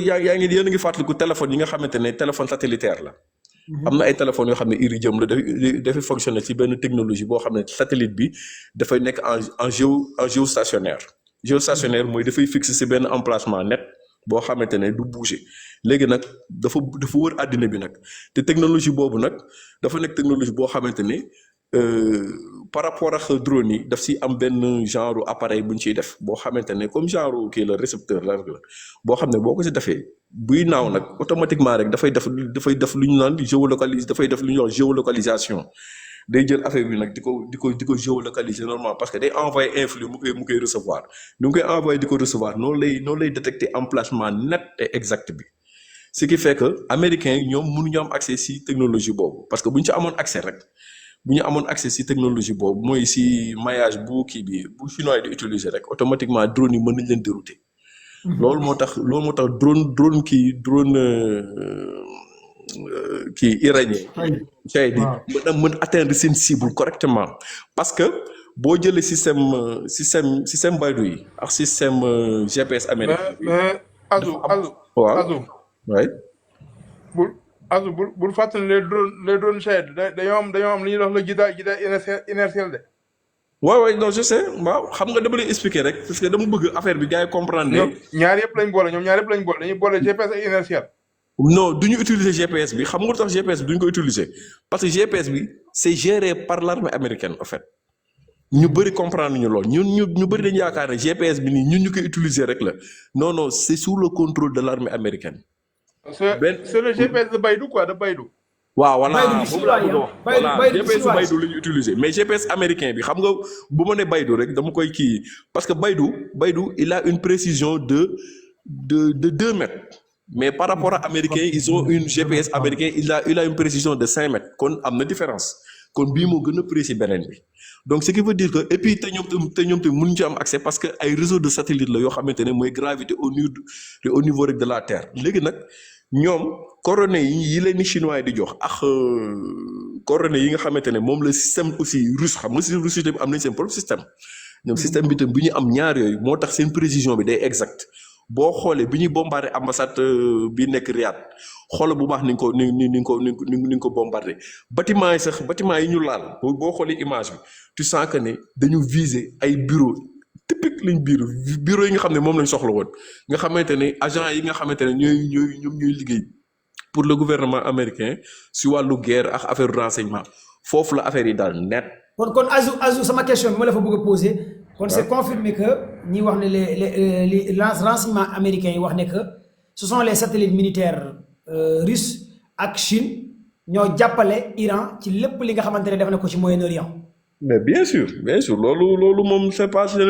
yaa ngi yéen a ngi fàttaliku téléphone yi nga xamante ne téléphone satellitaire la. am na ay téléphones yoo xam ne Iridium la dafay fonctionner ci benn technologie boo xam ne satellite bi dafay nekk en géostationnaire. Géostationnaire mooy dafay fixé ci benn emplacement net boo xamante ne du bouger léegi nag dafa wër àddina bi nag te technologie boobu nag dafa nekk technologie boo xamante ne par rapport ak drone yi daf ci am benn genre appareil bu ñu ciy def boo xamante ne comme genre kii la récepteur la boo xam ne boo ko ci defee buy naaw nag automatiquement rek dafay def lu ñu naan dafay def lu ñuy wax géolocalisation day jël affaire bi nag di ko géolocaliser normalement parce que day envoyer influx mu koy recevoir ni mu koy envoyer di ko recevoir noonu lay détecter emplacement net et exact bi ce qui fait que américains yi ñoom mënuñu am accès ci technologie boobu parce que bu ñu ci amoon accès rek bu ñu amoon accès ci technologie boobu mooy ci maillage bu kii bi bu chinois di utiliser rek automatiquement drone yi mën nañ leen dérouter. loolu moo tax drone kii iranien cay di mën atteindre seen cible correctement parce que boo jëlee système Baidu yi ak système GPS américain mais Azou waay bul fàttali les drones Chahid dañoo am li ñuy wax la guidage inertiel de. waaw non je sais waaw xam nga dama lay expliquer rek parce que dama bëgg affaire bi gars yi comprendre ne. ñaar yëpp lañ boole dañuy boole GPS ak inertiel. non du ñu utiliser GPS bi xam nga lu tax GPS bi du ñu ko utiliser parce que GPS bi c'est géré par l'armée américaine en fait ñu bëri comprendre ñu lool ñu bëri dañu yaakaar ne GPS bi nii ñun ñu koy utiliser rek la non c'est sous le contrôle de l'armée américaine. c'est le GPS de Baidu quoi de Baidu. waaw voilà boobu laa bëgg a wax voilà GPS Baidu la ñu utiliser mais GPS américain bi xam nga bu ma ne Baidu rek dama koy kii parce que Baidu il a une précision de 2 mètres. mais par rapport à américains ils ont une GPS américain il a une précision de 5 mètres kon am na différence kon bii moo gën a précis beneen bi donc ce qui veut dire que et puis te ñoom te mënuñu ci am accès parce que ay réseau de satellite la yoo xamante ne mooy gravité au niveau rek de la terre léegi nag ñoom coordonnées yi leen ni chinois yi di jox ak coordonnées yi nga xamante ne moom la système aussi russe xam nga si russe yi tamit am nañ seen propre système ñoom système bi tam bi ñu am ñaar yooyu moo tax seen précision bi day exact boo xoolee bi ñuy bombardé ambassade bi nekk Riyad xoolal bu baax ni nga ko bombardé bâtiment yi ñu laal boo xoolee image bi tu sens que ne dañu viser ay bureau typique lañ bureau yi nga xam ne moom lañ soxla woon nga xamante ne agent yi nga xamante ne ñooy liggéey pour le gouvernement américain si wàllu guerre ak affaire renseignement foofu la affaire yi daal net. kon Azou sama question bi ma la fa bëgg a poser. kon c'est confirmé que ñi wax ne les renseignements américains yi wax ne que ce sont les satellites militaires russes ak Chine ñoo jàppale Iran ci lépp li nga xamante ne def na ko ci Moyen-Orient. mais bien sûr loolu moom c'est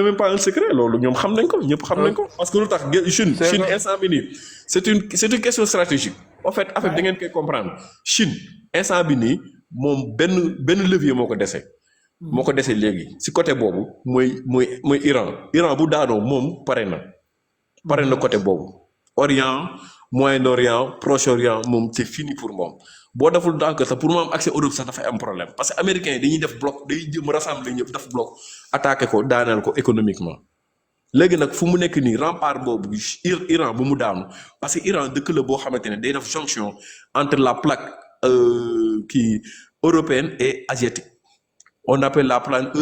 même pas un secret loolu ñoom xam nañ ko ñëpp xam nañ ko. parce que lu tax Chine instant bi nii c'est une question stratégique en fait affaire da ngeen koy comprendre Chine instant bi nii moom benn levier moo ko dese. moo ko desee léegi ci côté boobu mooy Iran bu daanoo moom pare na côté boobu Orient Moyen-Orient Proche-Orient moom c'est fini pour moom boo deful donc sax pour mu am accès Europe sax dafay am problème parce que américains yi dañuy def bloc day jëm rassembler ñëpp def bloc attaquer ko daaneel ko économiquement léegi nag fu mu nekk nii rempart boobu Iran bu mu daanu parce que Iran dëkk la boo xamante ne day def jonction entre la plaque européenne et asiatique. On appelle la plaque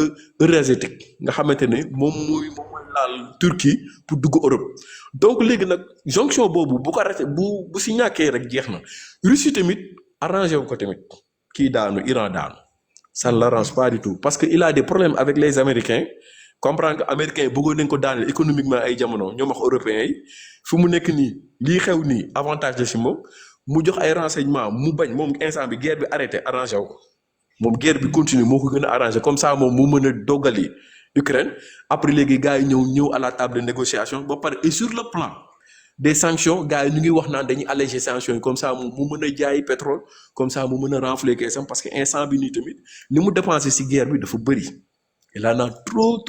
eurasiatique nga xamante ne moom mooy laal Turquie pour dugg Europe donc léegi nag jonction boobu bu ko arrêté bu si ñàkkee rek jeex na Russie tamit arrangé wu ko tamit kii daanu Iran daanu ça ne l'arrange pas du tout parce que il a des problèmes avec les Américains comprendre que Américains yi bëggoon nañ ko daaneel économiquement ay jamono ñoom ak Européens yi fu mu nekk nii lii xew nii avantage de si moom mu jox ay renseignements mu bañ moom instant bi guerre bi arrêté arrangé wu ko. moom guerre bi continue moo ko gën a arrangé comme ça moom mu mën a doggali Ukraine après léegi gars yi ñëw à la table de négociation ba pare et sur le plan des sanctions gars yi ñu ngi wax naan dañuy alléger sanctions yi comme ça mu mën a jaay pétrole comme ça mu mën a renfler keesam parce que instant bi nii tamit li mu dépensé ci guerre bi dafa bëri il en a trop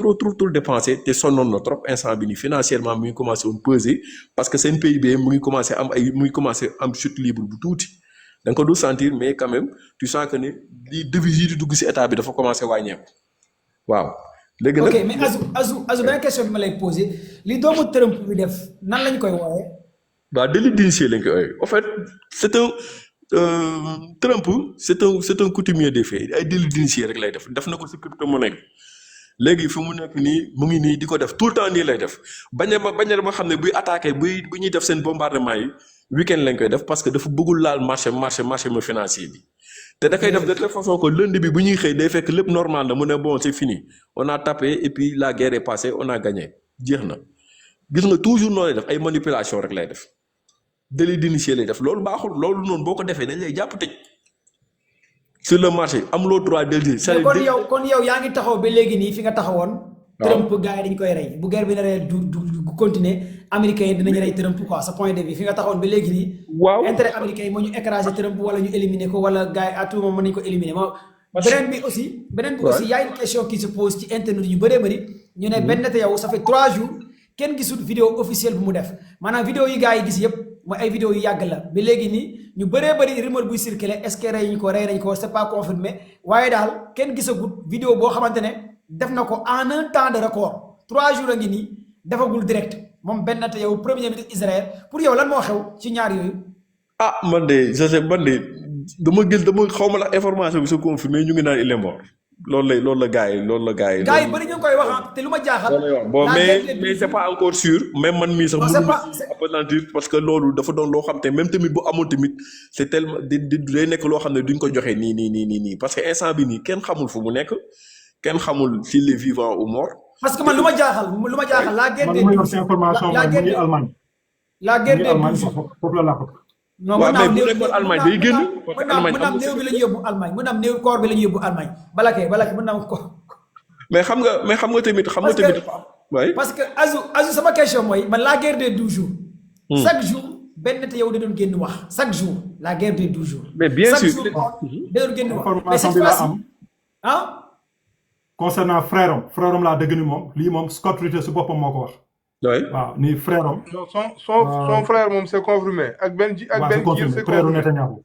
dépensé te sonnoon na trop instant bi nii financièrement mu ngi commencé woon peser parce que seen PIB mu ngi commencé am chute libre bu tuuti. da nga ko du sentir mais quand même tu sens que ne lii devise yi di dugg ci état bi dafa commencé wàññeeku waaw. léegi nag ok mais Azou benn question bi ma lay poser li doomu Trump bi def nan lañ koy woowee. Bah, délit d'initié lañ koy en fait c'est un Trump c'est un coutumier des faits ay délit d'initié rek lay def na ko si crypto-monnaie bi léegi fi mu nekk nii mu ngi nii di ko def tout le temps nii lay def bañ a ma xam ne buy attaqué bu ñuy def seen bombardement yi week-end lañ koy def parce que dafa bëggul laal marché ma financier bi te da koy def de telle façon que lundi bi bu ñuy xëy day fekk lépp normal na mu ne bon c'est fini on a tapé et puis la guerre est passée on a gagné jeex na gis nga toujours noonu lay def ay manipulation rek lay def délit d'initié lay def loolu baaxul loolu noonu boo ko defee dañ lay jàpp tëj sur le marché amuloo droit de dire. kon yow yaa ngi taxaw ba léegi nii fi nga taxawoon. Trump gars yi dañ koy rey bu guerre bi naree du continuer américains yi dinañ rey Trump quoi sa point de vue fi nga taxawoon ba léegi nii. waaw intérêt américain yi moo ñu écraser Trump wala ñu éliminer ko wala gars yi à tout moment mën nañu ko éliminer beneen bi aussi y a une question qui se pose ci internet yu bëree bëri ñu ne Ben Netanyahu ça fait 3 jours kenn gisul vidéo officielle bu mu def maanaam vidéo yi gars yi gis yëpp mooy ay vidéo yu yàgg la ba léegi nii ñu bëree bëri rumeur buy circuler est-ce que rey nañ ko c'est pas confirmé waaye daal kenn gisagut vidéo boo xamante ne def na ko en un temps de record 3 jours a ngi nii defagul direct moom Ben Netanyahu premier ministre Israël pour yow lan moo xew ci ñaar yooyu. ah man de dama xaw ma la information bi sa confirmé ñu ngi naan il est mort loolu la gars yi. gars yi bëri ñu ngi koy wax te lu ma jaaxal. bon mais c'est pas encore sûr même man mii sax. mënu ma appesantir parce que loolu dafa doon loo xam te même tamit bu amoon tamit c'est tellement day nekk loo xam ne duñ ko joxe nii parce que instant bi nii kenn xamul fu mu nekk kenn xamul s'il est vivant ou mort. parce que man lu ma jaaxal la guerre des la guerre des foofu la ko. non mën naa am Allemagne day génn parce que Allemagne mën naa am néew bi la ñu yóbbu Allemagne mën naa am néew corps bi la ñu yóbbu Allemagne balake mën naa am ko. mais xam nga tamit. waaye parce que Azou sama question mooy man la guerre des 12 jours. chaque jour Ben Netanyahu da doon génn wax chaque jour la guerre des 12 jours. mais bien sûr chaque jour da doon génn wax mais cette fois-ci concernant frère am laa dëgg ni moom lii moom Scott Ritter su boppam moo ko wax. waaw ni frère am. son frère moom c'est confirmé ak Ben Gvir c'est frère Netanyahu.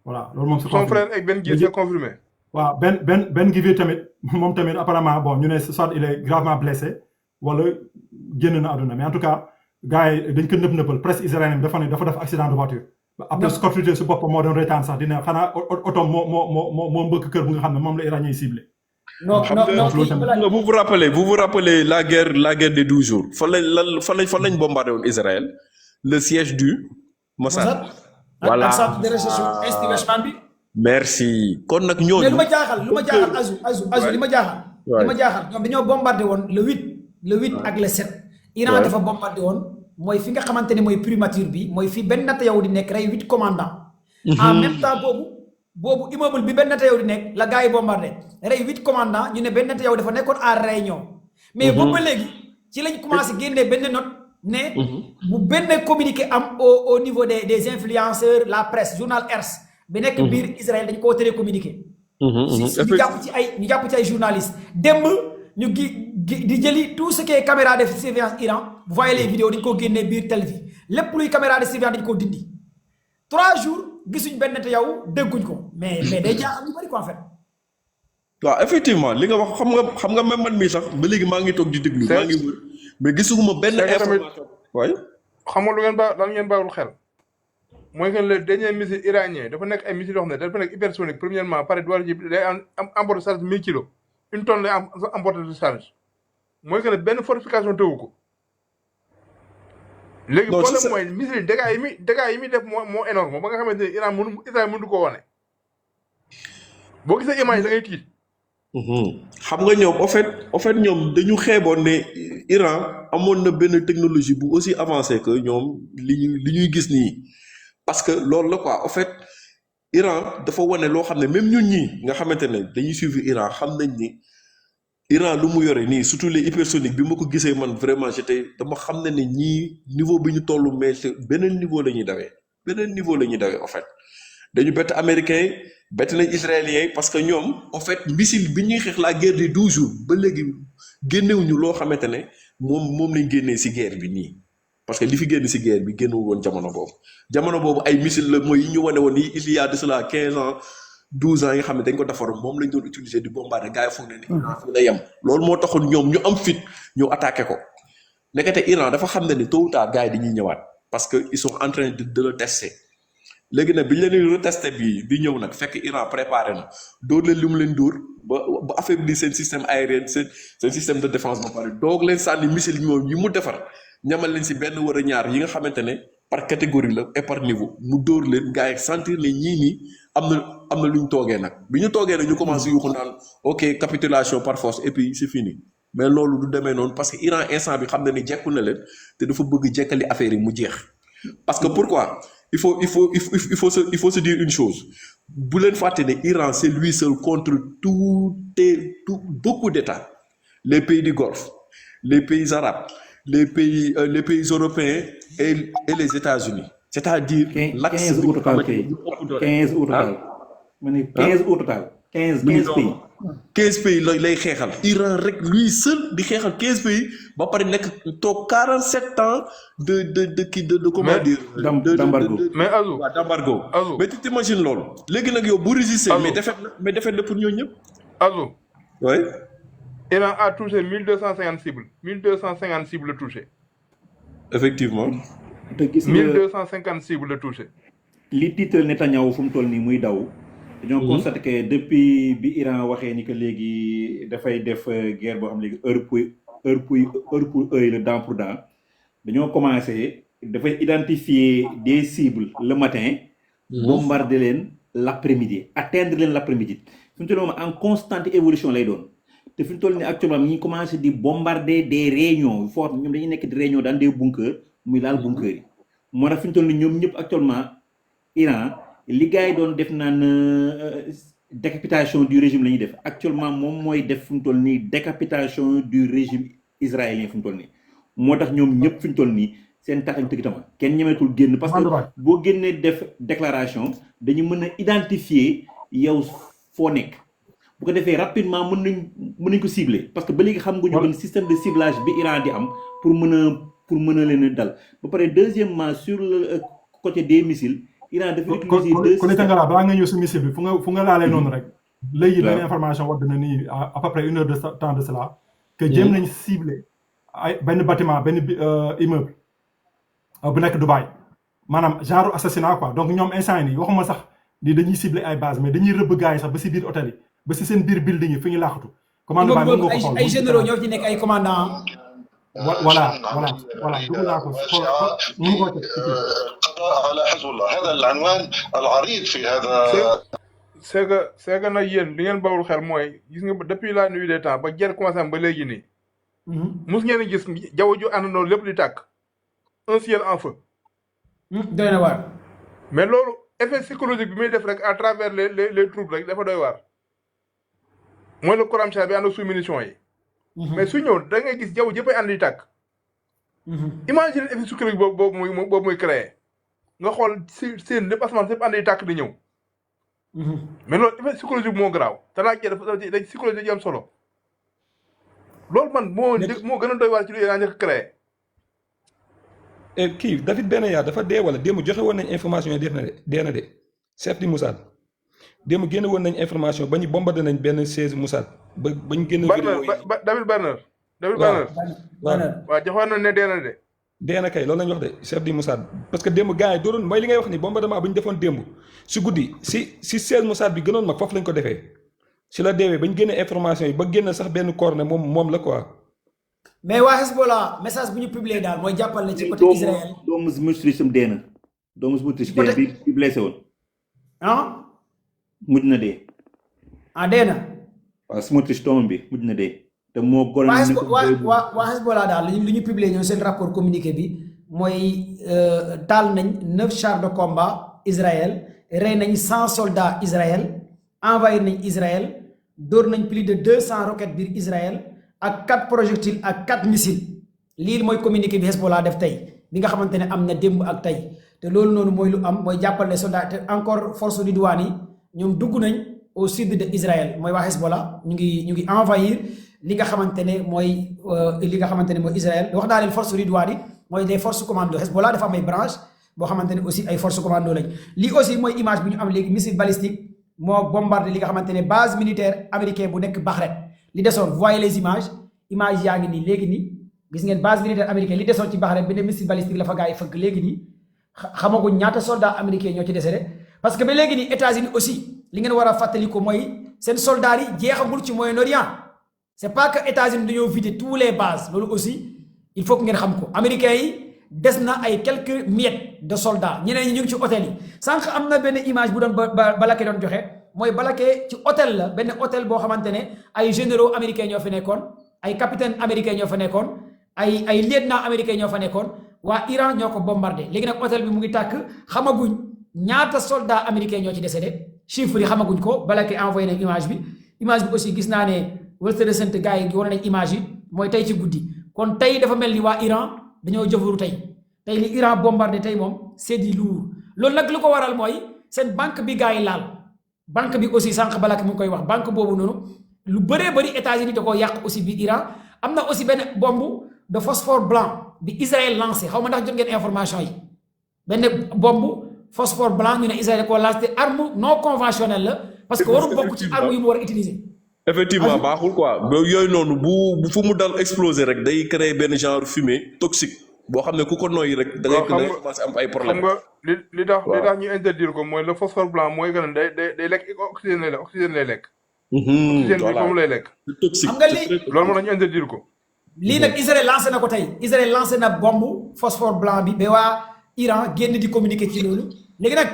voilà loolu moom c'est confirmé son frère ak Ben Gvir c'est confirmé. waaw Ben Gvir tamit moom tamit apparemment bon ñu ne soit il est gravement blessé wala génn na àdduna mais en tout cas gars yi dañ ko nëppal presse israélienne dafa def accident de voiture. après Scott Ritter su boppam moo doon reetaan sax dina xanaa oto moo mbëkk kër bu nga xam ne moom la iranien ciblé. non vous vous rappelez la guerre des 12 jours fan lañ bombardé woon Israël le siège du Mossad. voilà ak centre de recherche investissement bi. merci kon nag ñooñu. mais lu ma jaaxal Azou li ma jaaxal ñoom dañoo bombardé woon le 8 ak le 7. Iran dafa bombardé woon mooy fi nga xamante ne mooy primature bi mooy fi Ben Netanyahu di nekk rey 8 commandants. en même temps boobu immeuble bi Ben Netanyahu di nekk la gars yi bombardé rey 8 commandants ñu ne Ben Netanyahu dafa nekkoon en réunion. mais boobu ba léegi ci lañ commencé génnee benn note ne. bu benn communiqué am au niveau des influenceurs la presse journal Ers. bi nekk biir Israël dañ koo télécommuniqué. ñu jàpp ci ay journalistes démb ñu di jëli tout ce qui est caméra de surveillance Iran vous voyez les vidéos dañ koo génnee biir tel bi lépp luy caméra de surveillance dañ koo dindi 3 jours. gisuñ Ben Netanyahu dégguñ ko mais day jaaxal ñu bari quoi en fait. waaw effectivement li nga wax xam nga même man mii sax ba léegi maa ngi toog di déglu. maa ngi wër mais gisuguma benn information. waaye. xam nga lan ngeen bàyyiwul xel. mooy que le dernier missile iranien dafa nekk ay missiles yoo xam ne dafa nekk hypersonique premièrement pare doole ji day am emporté charge 1000 kilos 1 tonne lay am emporté de charge mooy que ne benn fortification tëwu ko. léegi problème mooy missile dégâts yi muy def moo énorme ba nga xamante ne Israël mënu ko wane boo gisee image da ngay tiit. xam nga ñoom en fait ñoom dañu xeeboon ne Iran amoon na benn technologie bu aussi avancée que ñoom li ñuy gis nii parce que loolu la quoi en fait Iran dafa wane loo xam ne même ñun ñii nga xamante ne dañuy suivre Iran xam nañ ni Iran lu mu yore nii surtout les hypersoniques bi ma ko gisee man vraiment dama xam ne ñii niveau bi ñu toll mais beneen niveau la ñuy dawee en fait dañu bett américains yi bett nañ israéliens yi parce que ñoom en fait missile bi ñuy xeex la guerre des 12 jours ba léegi génnewuñu loo xamante ne moom lañ génnee si guerre bi nii parce que li fi génn si guerre bi génnewul woon jamono boobu ay missile la mooy yi ñu wane woon yi il y a de cela 15 ans 12 ans yi nga xam ne dañ ko defaroon moom lañ doon utiliser di bombarder gars yi foog ne ni Iran fii la yem loolu moo taxoon ñoom ñu am fit ñëw attaqué ko nekkate Iran dafa xam ne ni tôt ou tard gars yi dañuy ñëwaat parce que ils sont en train de le tester léegi nag bi ñu leen di retester bi ñëw nag fekk Iran préparé na dóor leen li mu leen dóor ba affaiblir seen système aérien seen système de défense ba pare doog leen sànni missile yi mu defar ñamal leen si benn war a ñaar yi nga xamante ne par catégorie la et par niveau mu dóor leen gars yi sentir ne ñii nii am na lu ñu toogee nag bi ñu toogee nag ñu commencé yuuxu naan ok capitulation par force et puis c'est fini mais loolu du demee noonu parce que Iran instant bi xam na ni jekku na leen te dafa bëgg jekkali affaire yi mu jeex parce que pourquoi il faut se dire une chose bu leen fàtte ne Iran c'est lui seul contre beaucoup d'États les pays du Golfe les pays arabes les pays européens et les États-Unis c'est-à-dire l'axe 15 au total kay 15 au total ma ne 15 au total 15 pays 15 pays lay xeexal Iran rek lui seul di xeexal 15 pays ba pare nekk toog 47 ans de comment dire d'embargo mais Azou d'embargo mais tu t'imagines loolu léegi nag yow bu résister mais defet la pour ñooñu ñëpp Azou oui Iran a touché 1250 cibles 1250 cibles touchées effectivement te gis nga 1250 cibles touchées li tiital Netanyahu fu mu toll nii muy daw dañoo constaté que depuis bi Iran waxee ni que léegi dafay def guerre boo xam léegi heure pour heure la dent pour dent dañoo commencé dafay identifier des cibles le matin bombarder leen l'après-midi atteindre leen l'après-midi fi mu toll nii en constante évolution lay doon te fi mu toll nii actuellement mi ngi commencé di bombarder des réunions fort ñoom dañuy nekk di réunion dans des bunkers muy laal bunker yi moo tax fi mu toll nii ñoom ñëpp actuellement Iran li gars yi doon def naan décapitation du régime la ñuy def actuellement moom mooy def fi mu toll nii décapitation du régime israélien fi mu toll nii moo tax ñoom ñëpp fi mu toll nii seen taxañ tëgg tama kenn ñemeetul génn parce que boo génnee def déclaration dañu mën a identifier yow foo nekk bu ko defee rapidement mën nañ ko cibler parce que ba léegi xam nga ñu benn système de ciblage bi Iran di am pour mën a leen dal ba pare deuxièmement sur le côté des missiles Iran dafa utiliser deux systèmes balaa nga ñëw si missile bi fu nga laalee noonu rek léegi benn information wax dina nii à peu près 1 heure de temps de cela que jéem nañ cibler ay benn bâtiment benn immeuble bu nekk Dubaï maanaam genre assassinat quoi donc ñoom instant yi nii waxuma sax ni dañuy cibler ay base mais dañuy rëbb gars yi sax ba si biir hôtel yi ba si seen biir building yi fi ñu laaxatu commande ba mën nga ko xool ay généraux ñoo ci nekk ay commandant voilà dugg naa ko mu ko على حزب الله هذا العنوان العريض في هذا c'est que nag yéen li ngeen bawul xel mooy gis nga depuis la nuit des temps ba guerre commencé am ba léegi nii mus ngeen gis jaww ju àndandoo lépp di tàkk un ciel en feu doy na waar mais loolu effet psychologique bi muy def rek à travers les troupes rek dafa doy waar mooy le Khorramshaah bi ànd ak sous-munitions yi mais su ñëw da ngay gis jaww jëppay ànd di tàkk imagine effet psychologique boobu muy créé nga xool seen lépp asamaan sépp ànd di tàkk di ñëw mais loolu effet psychologique moo garaaw te laaj dañ psychologie ji am solo loolu man moo gën a doy waar ci lu Iran njëkk créé kii David Benaya dafa dee wala démb joxe woon nañ information yi dee na de chef du Mossad démb génne woon nañ information ba ñu bombardé nañ benn siège Mossad ba ñu génne vidéo yi David Banner waaw joxoon na ne dee na de dee na kay loolu lañ wax de chef du Mossad parce que démb gars yi doon mooy li ngay wax ni bombardement bu ñu defoon démb si guddi si siège Mossad bi gënoon mag foofu lañ ko defee si la deewee ba ñu génne information yi ba génn sax benn corps ne moom la quoi. mais waa Hezbollah message bu ñu publié daal mooy jàppal ne ci côté Israël. doomu Smotrich dee na doomu Smotrich dee bi blessé woon. ah. mujj na dee. ah dee na. waaw Smotrich doomam bi mujj na dee. te moo gën waa Hezbollah daal li ñu publié ñoom seen rapport communiqué bi mooy taal nañ 9 chars de combat Israël rey nañ 100 soldats Israël envahir nañ Israël dóor nañ plus de 200 roquettes biir Israël ak 4 projectiles ak 4 missiles lii mooy communiqué bi Hezbollah def tey bi nga xamante ne am na démb ak tey te loolu noonu mooy lu am mooy jàppal ne soldats te encore force Ridwaan yi ñoom dugg nañ au sud de Israël mooy waa Hezbollah ñu ngi envahir li nga xamante ne mooy Israël wax naa leen force Ridwaan yi mooy les forces commando Hezbollah dafa am ay branche boo xamante ne aussi ay forces commando lañ lii aussi mooy image bi ñu am léegi missile balistique moo bombardé li nga xamante ne base militaire américain bu nekk Bahreïn li desoon voyez les images yaa ngi nii léegi nii gis ngeen base militaire américaine li desoon ci Bahreïn benn missile balistique la fa gars yi fëgg léegi nii xamaguñ ñaata soldats américains ñoo ci décédé parce que ba léegi nii États-Unis aussi li ngeen war a fàttali ko mooy seen soldats yi jeexagul ci Moyen-Orient c'est pas que États-Unis dañoo vider tous les bases loolu aussi il faut que ngeen xam ko américains yi des na ay quelques miettes de soldats ñeneen ñi ñu ngi ci hôtel yi sànq am na benn image bu doon Balake doon joxe mooy Balake ci hôtel la benn hôtel boo xamante ne ay généraux américains ñoo fa nekkoon ay capitaines américains ñoo fa nekkoon ay lieutenants américains ñoo fa nekkoon waa Iran ñoo ko bombardé léegi nag hôtel bi mu ngi tàkk xamaguñ ñaata soldats américains ñoo ci décédé chiffres yi xamaguñ ko Balake envoyé na image bi aussi gis naa ne World Trade Center gars yi wane nañ image yi mooy tey ci guddi kon tey dafa mel ni waa Iran dañoo jëfuru tey li Iran bombardé tey moom c'est du lourd loolu nag lu ko waral mooy seen banque bi gars yi laal banque bi aussi sànq Balake mu ngi koy wax banque boobu noonu lu bëree bëri États-Unis da koo yàq aussi bi Iran am na aussi benn bombe de phosphore blanc bi Israël lancé xaw ma ndax jot ngeen information yi benn bombe phosphore blanc ñu ne Israël ko lancé arme non conventionnelle la parce que waru bokk ci arme yu mu war a utiliser. effectivement baaxul quoi yooyu noonu bu fu mu dal exploser rek day créer benn genre fumée toxique boo xam ne ku ko noyyi rek. da ngay commencé am ay problème xam nga li tax ñu interdire ko mooy le phosphore blanc mooy gën a day lekk oxygène lay lekk. oxygène bi moom lay lekk. xam nga lii loolu moo tax ñu interdire ko. lii nag Israël lancé na ko tey Israël lancé na bombe phosphore blanc bi ba waa Iran génn di communiquer ci loolu léegi nag.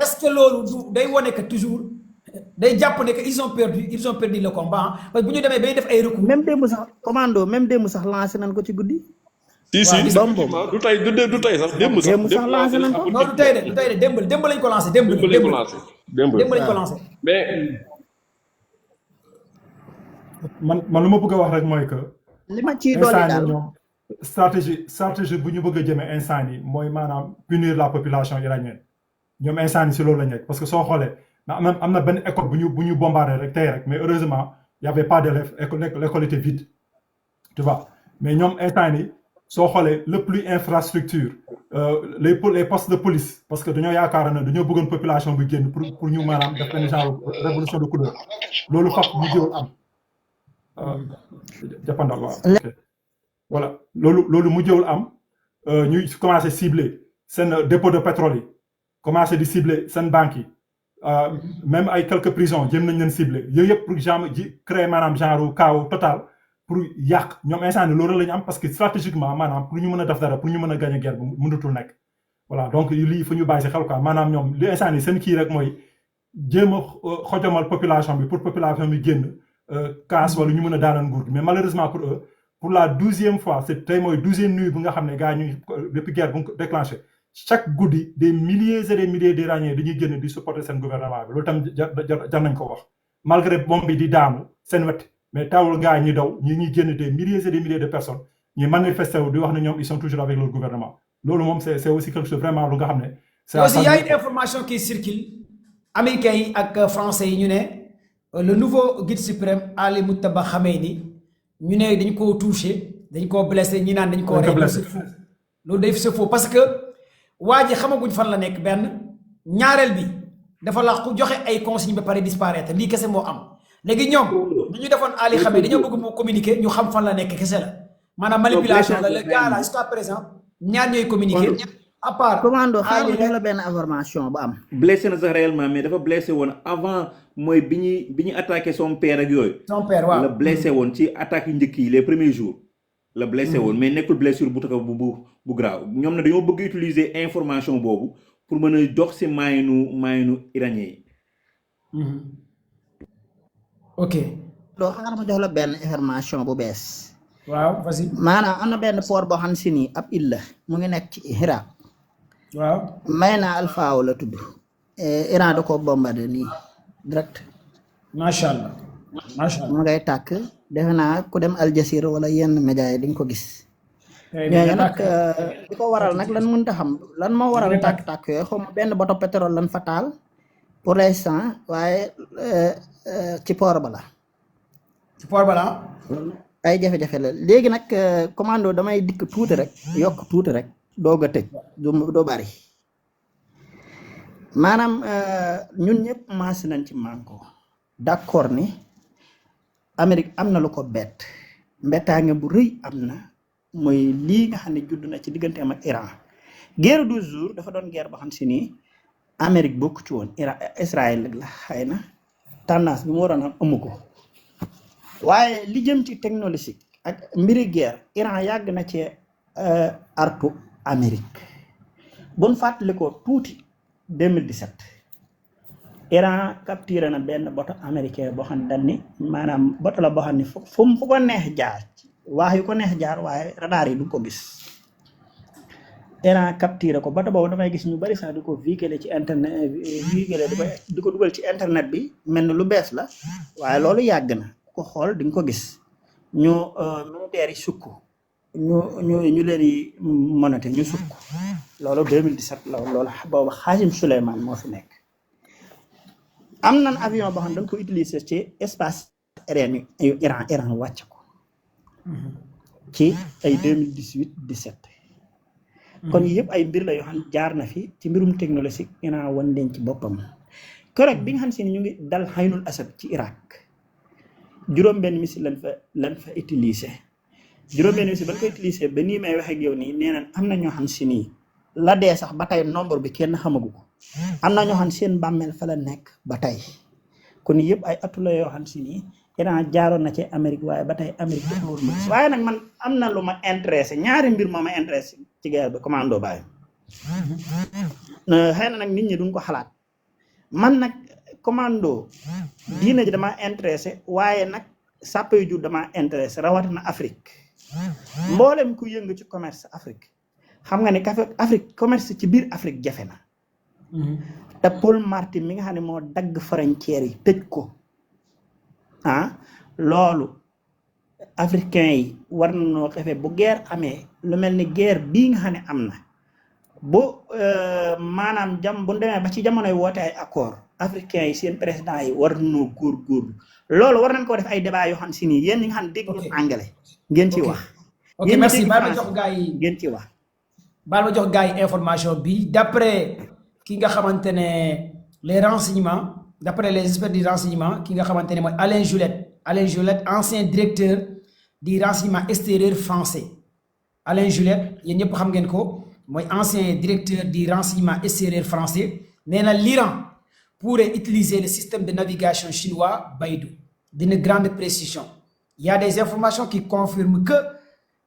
est-ce que loolu du day wane que toujours. day jàpp ne que ils ont perdu le combat parce que bu ñu demee bay def ay recours. même démb sax lancé nañ ko ci guddi. si du tey sax démb sax lancé nañ ko. non du tey de démb lañ ko lancé démb lañ ko lancé mais man lu ma bëgg a wax rek mooy que. li ma ciy dolli daal ñoom stratégie bu ñu bëgg a jëmee instant yi mooy maanaam punir la population iranienne ñoom instant yi si loolu la nekk parce que soo xoolee. am na benn école bu ñu bombardé rek tey rek mais heureusement y avait pas d'élèves l'école était vide tu vois mais ñoom instant yi soo xoolee lépp luy infrastructure les postes de police parce que dañoo yaakaar ne dañoo bëggoon population bi génn pour ñu maanaam def benn genre révolution de couleur loolu fap mu jëwul am jàppandal waaw voilà loolu mu jëwul am ñuy commencé cibler seen dépôt de pétrole yi commencé di cibler seen banques yi même ay quelques prisons jëm nañ leen ciblé yooyu yëpp pour genre créer maanaam genre chaos total pour yàq ñoom instant ni loolu la ñu am parce que stratégiquement maanaam pour ñu mën a def dara pour ñu mën a gagner guerre bu mënatul nekk voilà donc lii fa ñu bàyyi si xel quoi maanaam ñoom li instant ni seen kii rek mooy jéem a xojomal population bi pour population bi génn casse wala ñu mën a daanal nguur gi mais malheureusement pour eux pour la 12e fois c'est tey mooy 12e nuit bu nga xam ne gars ñu depuis guerre bu ko déclenché chaque guddi des milliers et des milliers d'Iraniens dañuy génn di supporter seen gouvernement bi loolu tam jar nañ ko wax malgré bombe bi di daanu seen wet mais tawul gars ñi daw ñuy génn des milliers et des milliers de personnes ñuy manifester wu di wax ne ñoom ils sont toujours avec leur gouvernement loolu moom c'est aussi quelque chose vraiment lu nga xam ne. c'est aussi y a une information qui circule américains yi ak français yi ñu ne le nouveau guide suprême Ali Moujtaba Khamenei ñu ne dañ koo touché dañ koo blessé ñi naan dañ koo rey loolu day c'est faux parce que waa ji xamaguñ fan la nekk benn ñaareel bi dafa la ku joxe ay consignes ba pare disparaître lii kese moo am léegi ñoom bi ñu defoon Ali Khamenei dañoo bëgg mu communiquer ñu xam fan la nekk kese la maanaam manipulation la le gars là jusqu'à présent ñaar ñooy communiquer à part commando xaar ñu la benn information bu am blessé na sax réellement mais dafa blessé woon avant mooy bi ñu attaqué son père ak yooyu son père waaw la blessé woon ci attaques yu njëkk yi les premiers jours la blessé woon mais nekkul blessure bu taka bu grave ñoom ne dañoo bëgg utiliser information boobu pour mën a dox si maayinu iranien yi ok doo xaar ma jox la benn information bu bees waaw vas-y maanaam am na benn port boo xam si nii ab île la mu ngi nekk ci Irak waaw Mayna Alfao la tudd Iran da ko bombardé nii direct macha allah mu ngay tàkk defe naa ku dem Al Jazeera wala yenn médias yi dañ ko gis ñooñu nag li ko waral nag lan mënta xam lan moo waral tàkk-tàkk yooyu xaw ma benn bateau pétrole lan fa taal pour l'instant waaye ci port ba la ci port ba la ay jafe-jafe la léegi nag commando damay dikk tuuti rek yokk tuuti rek doog a tëj doo bari maanaam ñun ñëpp maas nañ ci manko d'accord ni Amérique am na lu ko bett mbettaange bu rëy am na mooy lii nga xam ne judd na ci digganteem ak Iran guerre 12 jours dafa doon guerre boo xam si nii Amérique bokku ci woon Iran Israël la xëy na tendance bi mu waroon am amu ko waaye li jëm ci technologie ak mbiri guerre Iran yàgg na ci artu Amérique buñ fàttali ko tuuti 2017 Iran capturé na benn bateau américain boo xam ne dañ ni maanaam bateau la boo xam ne fu ko neex jaar waax yu ko neex jaar waaye radar yi du ko gis Iran capturé ko bateau boobu damay gis ñu bari sax di ko véhiculer ci internet di ko dugal ci internet bi mel ni lu bees la waaye loolu yàgg na ku ko xool di nga ko gis ñu militaire yi sukk ñu leen di monété ñu sukk loolu 2017 la loolu boobu Xaasim Souleymane moo fi nekk am nan avion boo xam ne dañ ko utiliser ci espace aérien yu Iran wàcc ko ci ay 2018 17 kon yëpp ay mbir la yoo xam ne jaar na fi ci mbirum technologie Iran wan leen ci boppam correct bi nga xam si ne ñu ngi dal Aynul Asad ci Irak juróom-benn missile lañ fa utiliser juróom-benn missile ba ko utiliser ba nii may wax ak yow nii nee na am na ñoo xam si nii la dee sax ba tey nombre bi kenn xamagu ko am na ñoo xam seen bàmmeel fa la nekk ba tey kon yëpp ay atu la yoo xam si nii Iran jaaroon na ci Amérique waaye ba tey Amérique defawul ma gis waaye nag man am na lu ma intéressé ñaari mbir moo ma intéressé ci guerre bi commando Baye xëy na nag nit ñi duñ ko xalaat man nag commando diina ji dama intéressé waaye nag sàppe yu jur dama intéressé rawatina Afrique mboolem ku yëngu ci commerce Afrique xam nga ne Afrique commerce ci biir Afrique jafe na te Paul Marty mi nga xam ne moo dagg frontière yi tëj ko loolu africain yi war nañoo xefe bu guerre amee lu mel ni guerre bii nga xam ne am na bu maanaam bu demee ba ci jamonoy woote ay accord africain yi seen président yi war nañoo góorgóorlu loolu war nañ ko def ay débat yoo xam si nii yéen ñi nga xam ne dégg ngeen anglais ngeen ci wax ok merci baal ma jox gars yi ngeen ci wax baal ma jox gars yi information bi d'après ki nga xamante ne les renseignements d'après les experts du renseignement ki nga xamante ne mooy Alain Joulette ancien directeur du renseignement extérieur français Alain Joulette yéen ñëpp xam ngeen ko mooy ancien directeur du renseignement extérieur français nee na l'Iran pourrait utiliser le système de navigation chinois Beidou d'une grande précision. Il y a des informations qui confirment que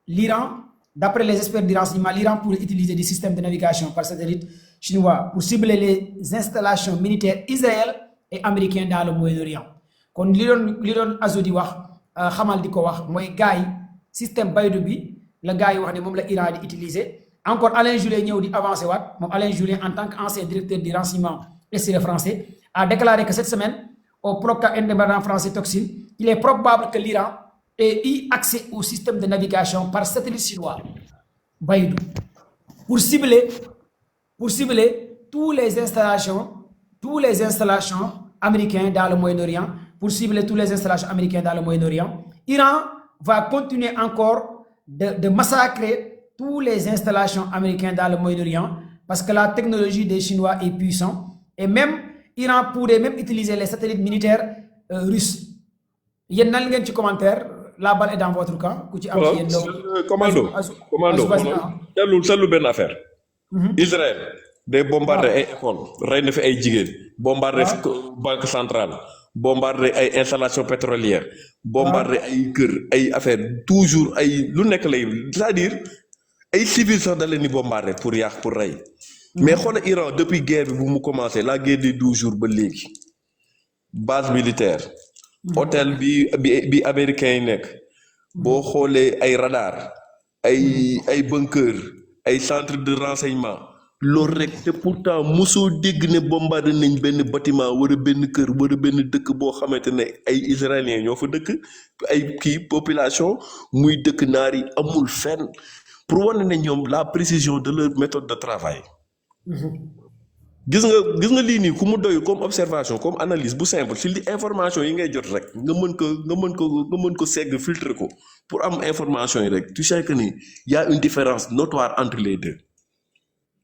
l'Iran, d'après les experts du renseignement, l'Iran pourrait utiliser des systèmes de navigation par satellite chinois pour cibler les installations militaires israéliennes et américaines dans le Moyen-Orient. kon li doon Azo di wax xamal di ko wax mooy gars yi système Beidou bi la gars yi wax ne moom la Iran di utiliser encore Alain Jules ñëw di avancé waat moom Alain Jules en tant qu'ancien directeur du renseignement extérieur français a déclaré que cette semaine au procureur indépendant français Toxin, il est probable que l'Iran ait eu accès au système de navigation par satellite chinois Beidou pour cibler tous les installations américaines dans le Moyen-Orient. Pour cibler toutes les installations américaines dans le Moyen-Orient, Iran va continuer encore de massacrer toutes les installations américaines dans le Moyen-Orient parce que la technologie des Chinois est puissante et même Iran pourrait même utiliser les satellites militaires russes. Il y a un commentaire, la balle est dans votre camp. Commando, c'est une affaire. Israël, des bombarder ay école, rey na fi ay jigéen, bombarder banque centrale. Bombarder ay installation pétrolière bombarder ay kër ay affaire toujours ay lu nekk lay c'est-à-dire ay civils sax da leen di bombarder pour yàq pour rey mais xoolal Iran depuis guerre bi bu mu commencé la guerre des 12 jours ba léegi base militaire hôtel bi américain yi nekk boo xoolee ay radar ay bunker ay centre de renseignement loolu rek te pourtant mosoo dégg ne bombardé nañ benn bâtiment wala benn kër wala benn dëkk boo xamante ne ay israéliens ñoo fa dëkk ay population muy dëkk naar yi amul fenn pour wane ne ñoom la précision de leur méthode de travail. gis nga lii nii ku mu doyul comme observation comme analyse bu simple si li information yi ngay jot rek nga mën ko segg filtrer ko pour am information yi rek tu sais que ni y a une différence notoire entre les deux.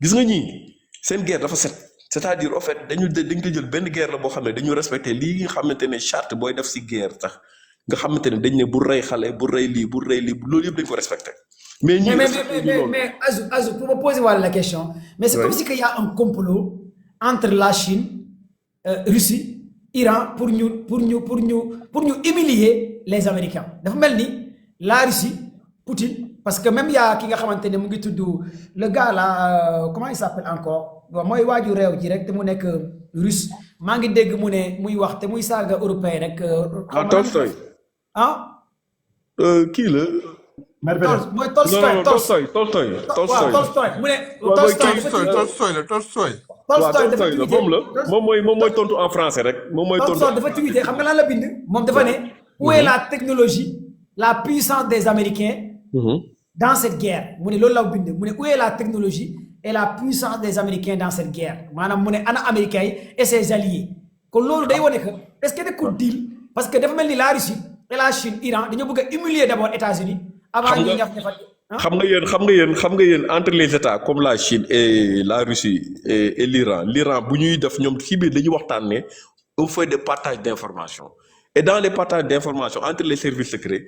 gis nga ñii seen guerre dafa set c'est-à-dire en fait dañ ko jël benn guerre la boo xam ne dañu respecté lii nga xamante ne charte booy def si guerre tax nga xamante ne dañ ne bu rey xale bu rey lii loolu yëpp dañ ko respecté mais ñii mais Azou, pour me poser voilà la question, mais c'est comme si qu'il y a un complot entre la Chine, Russie, Iran pour nous humilier les Américains. Dafa mel ni la Russie, Poutine, parce que même il y a qui nga xamantene mu ngi tuddu le gars là comment il s'appelle encore mooy waaju réew ji rek te mu nekk russe maa ngi dégg mu ne muy wax te muy saaga européen rek. Tolstoy. Kii la. mooy Tolstoy. Tolstoy mu ne. Tolstoy moom mooy tontu en français rek. moom mooy tontu Tolstoy dafa tweeté xam nga lan la bind moom dafa ne. où est la technologie, la puissance des Américains dans cette guerre? Mu ne loolu la bind mu ne où est la technologie et la puissance des Américains dans cette guerre maanaam mu ne ana Américains yi et ses alliés kon loolu day wane que est-ce que nekkul deal parce que dafa mel ni la Russie et la Chine Iran dañoo bëgg a humilier d'abord États-Unis avant ñuy ñaf defal xam nga yéen entre les États comme la Chine et la Russie et l'Iran bu ñuy def ñoom ci biir dañuy waxtaan ne on fait des partages d'informations et dans les partages d'informations entre les services secrets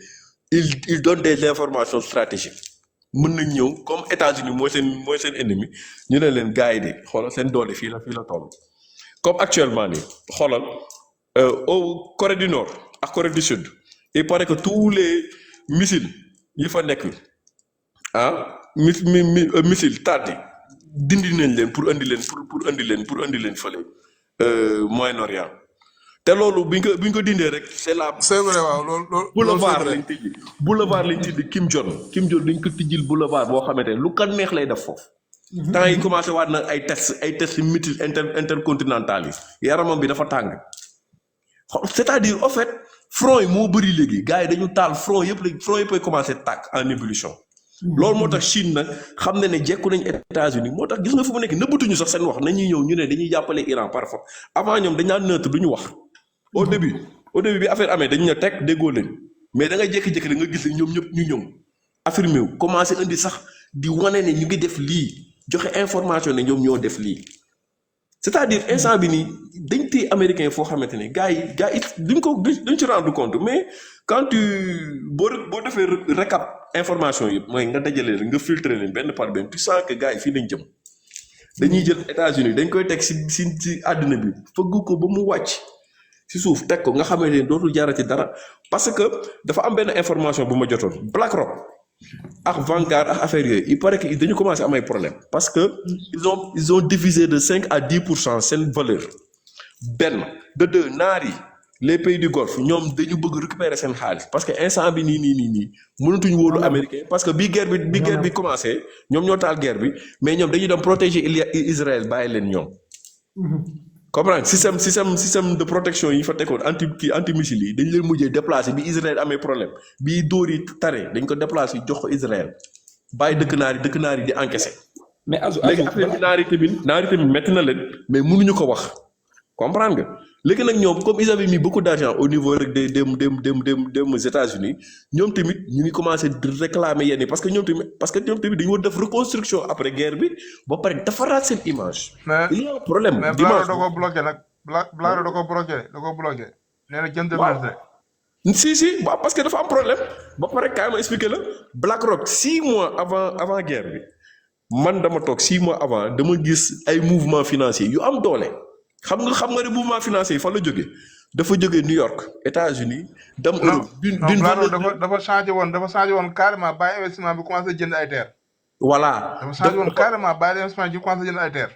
ils donnent des informations stratégiques mën nañ ñëw comme États-Unis mooy seen ennemi ñu ne leen gars yi de xoolal seen doole fii la toll comme actuellement nii xoolal au Corée du Nord ak Corée du Sud il paraît que tous les missiles yi fa nekk missile tardi dindi nañ leen pour andi leen fële Moyen-Orient te loolu bi ñu ko dindee rek c'est vrai waaw loolu boulevard lañ tijji Kim Jong dañ ko tijjil boulevard boo xamante ne lu kan neex lay def foofu temps yi commencé waat na ay test missile intercontinental yi yaramam bi dafa tàng c'est-à-dire en fait front yi moo bëri léegi gars yi dañu taal front yëpp ay commencé tàkk en ébullition loolu moo tax Chine nag xam na ne jekku nañ États-Unis moo tax gis nga fu mu nekk nëbbatuñu sax seen wax nañuy ñëw ñu ne dañuy jàppale Iran parfois avant ñoom dañ naan neutre duñu wax au début bi affaire amee dañu ne teg déggoo leen mais da ngay jékki-jékki rek nga gis ñoom ñëpp ñu ñëw affirmé wu commencé indi sax di wane ne ñu ngi def lii joxe information ne ñoom ñoo def lii c'est-à-dire instant bi nii dañ téye américain foo xamante ne gars yi duñ ci rendre compte mais quand boo defee récap information yëpp mooy nga dajale leen nga filtrer leen benn par benn tu sens que gars yi fii lañ jëm dañuy jël États-Unis dañ koy teg si àdduna bi fëgg ko ba mu wàcc si suuf teg ko nga xamante ne dootul jaarati dara parce que dafa am benn information bu ma jotoon BlackRock ak Vanguard ak affaire yooyu il paraît que dañu commencé am ay problème parce que ils ont divisé de 5 à 10% seen valeur benn de deux naar yi les pays du Golfe ñoom dañu bëgg récupérer seen xaalis parce que instant bi nii mënatuñu wóolu américain parce que bi guerre bi commencé ñoom ñoo taal guerre bi mais ñoom dañuy dem protéger Israël bàyyi leen ñoom comprendre système de protection yi fa tegoon anti missile yi dañ leen mujjee déplacé bi Israël amee problème bi dóor yi tare dañ ko déplacé jox ko Israël bàyyi dëkk naar yi di encaissé. mais léegi affaire bi naar yi tamit métti na leen mais mënuñu ko wax comprendre nga léegi nag ñoom comme ils avaient mis beaucoup d'argent au niveau rek des États-Unis ñoom tamit ñu ngi commencé di réclamer yenn parce que ñoom tamit dañu war def reconstruction après guerre bi ba pare defaraat seen image. il y a un problème mais Blaro da ko bloqué nag Blaro da ko bloqué nee na jënd si waaw parce que dafa am problème ba pare kaay ma expliqué la BlackRock 6 mois avant guerre bi man dama toog 6 mois avant dama gis ay mouvements financiers yu am doole. xam nga ne mouvement financier yi fan la jógee dafa jógee New York États-Unis dem Europe. dafa changé woon carrément bàyyi investissement bi commencé jënd ay terres. voilà dafa changé woon carrément bàyyi investissement bi commencé jënd ay terres.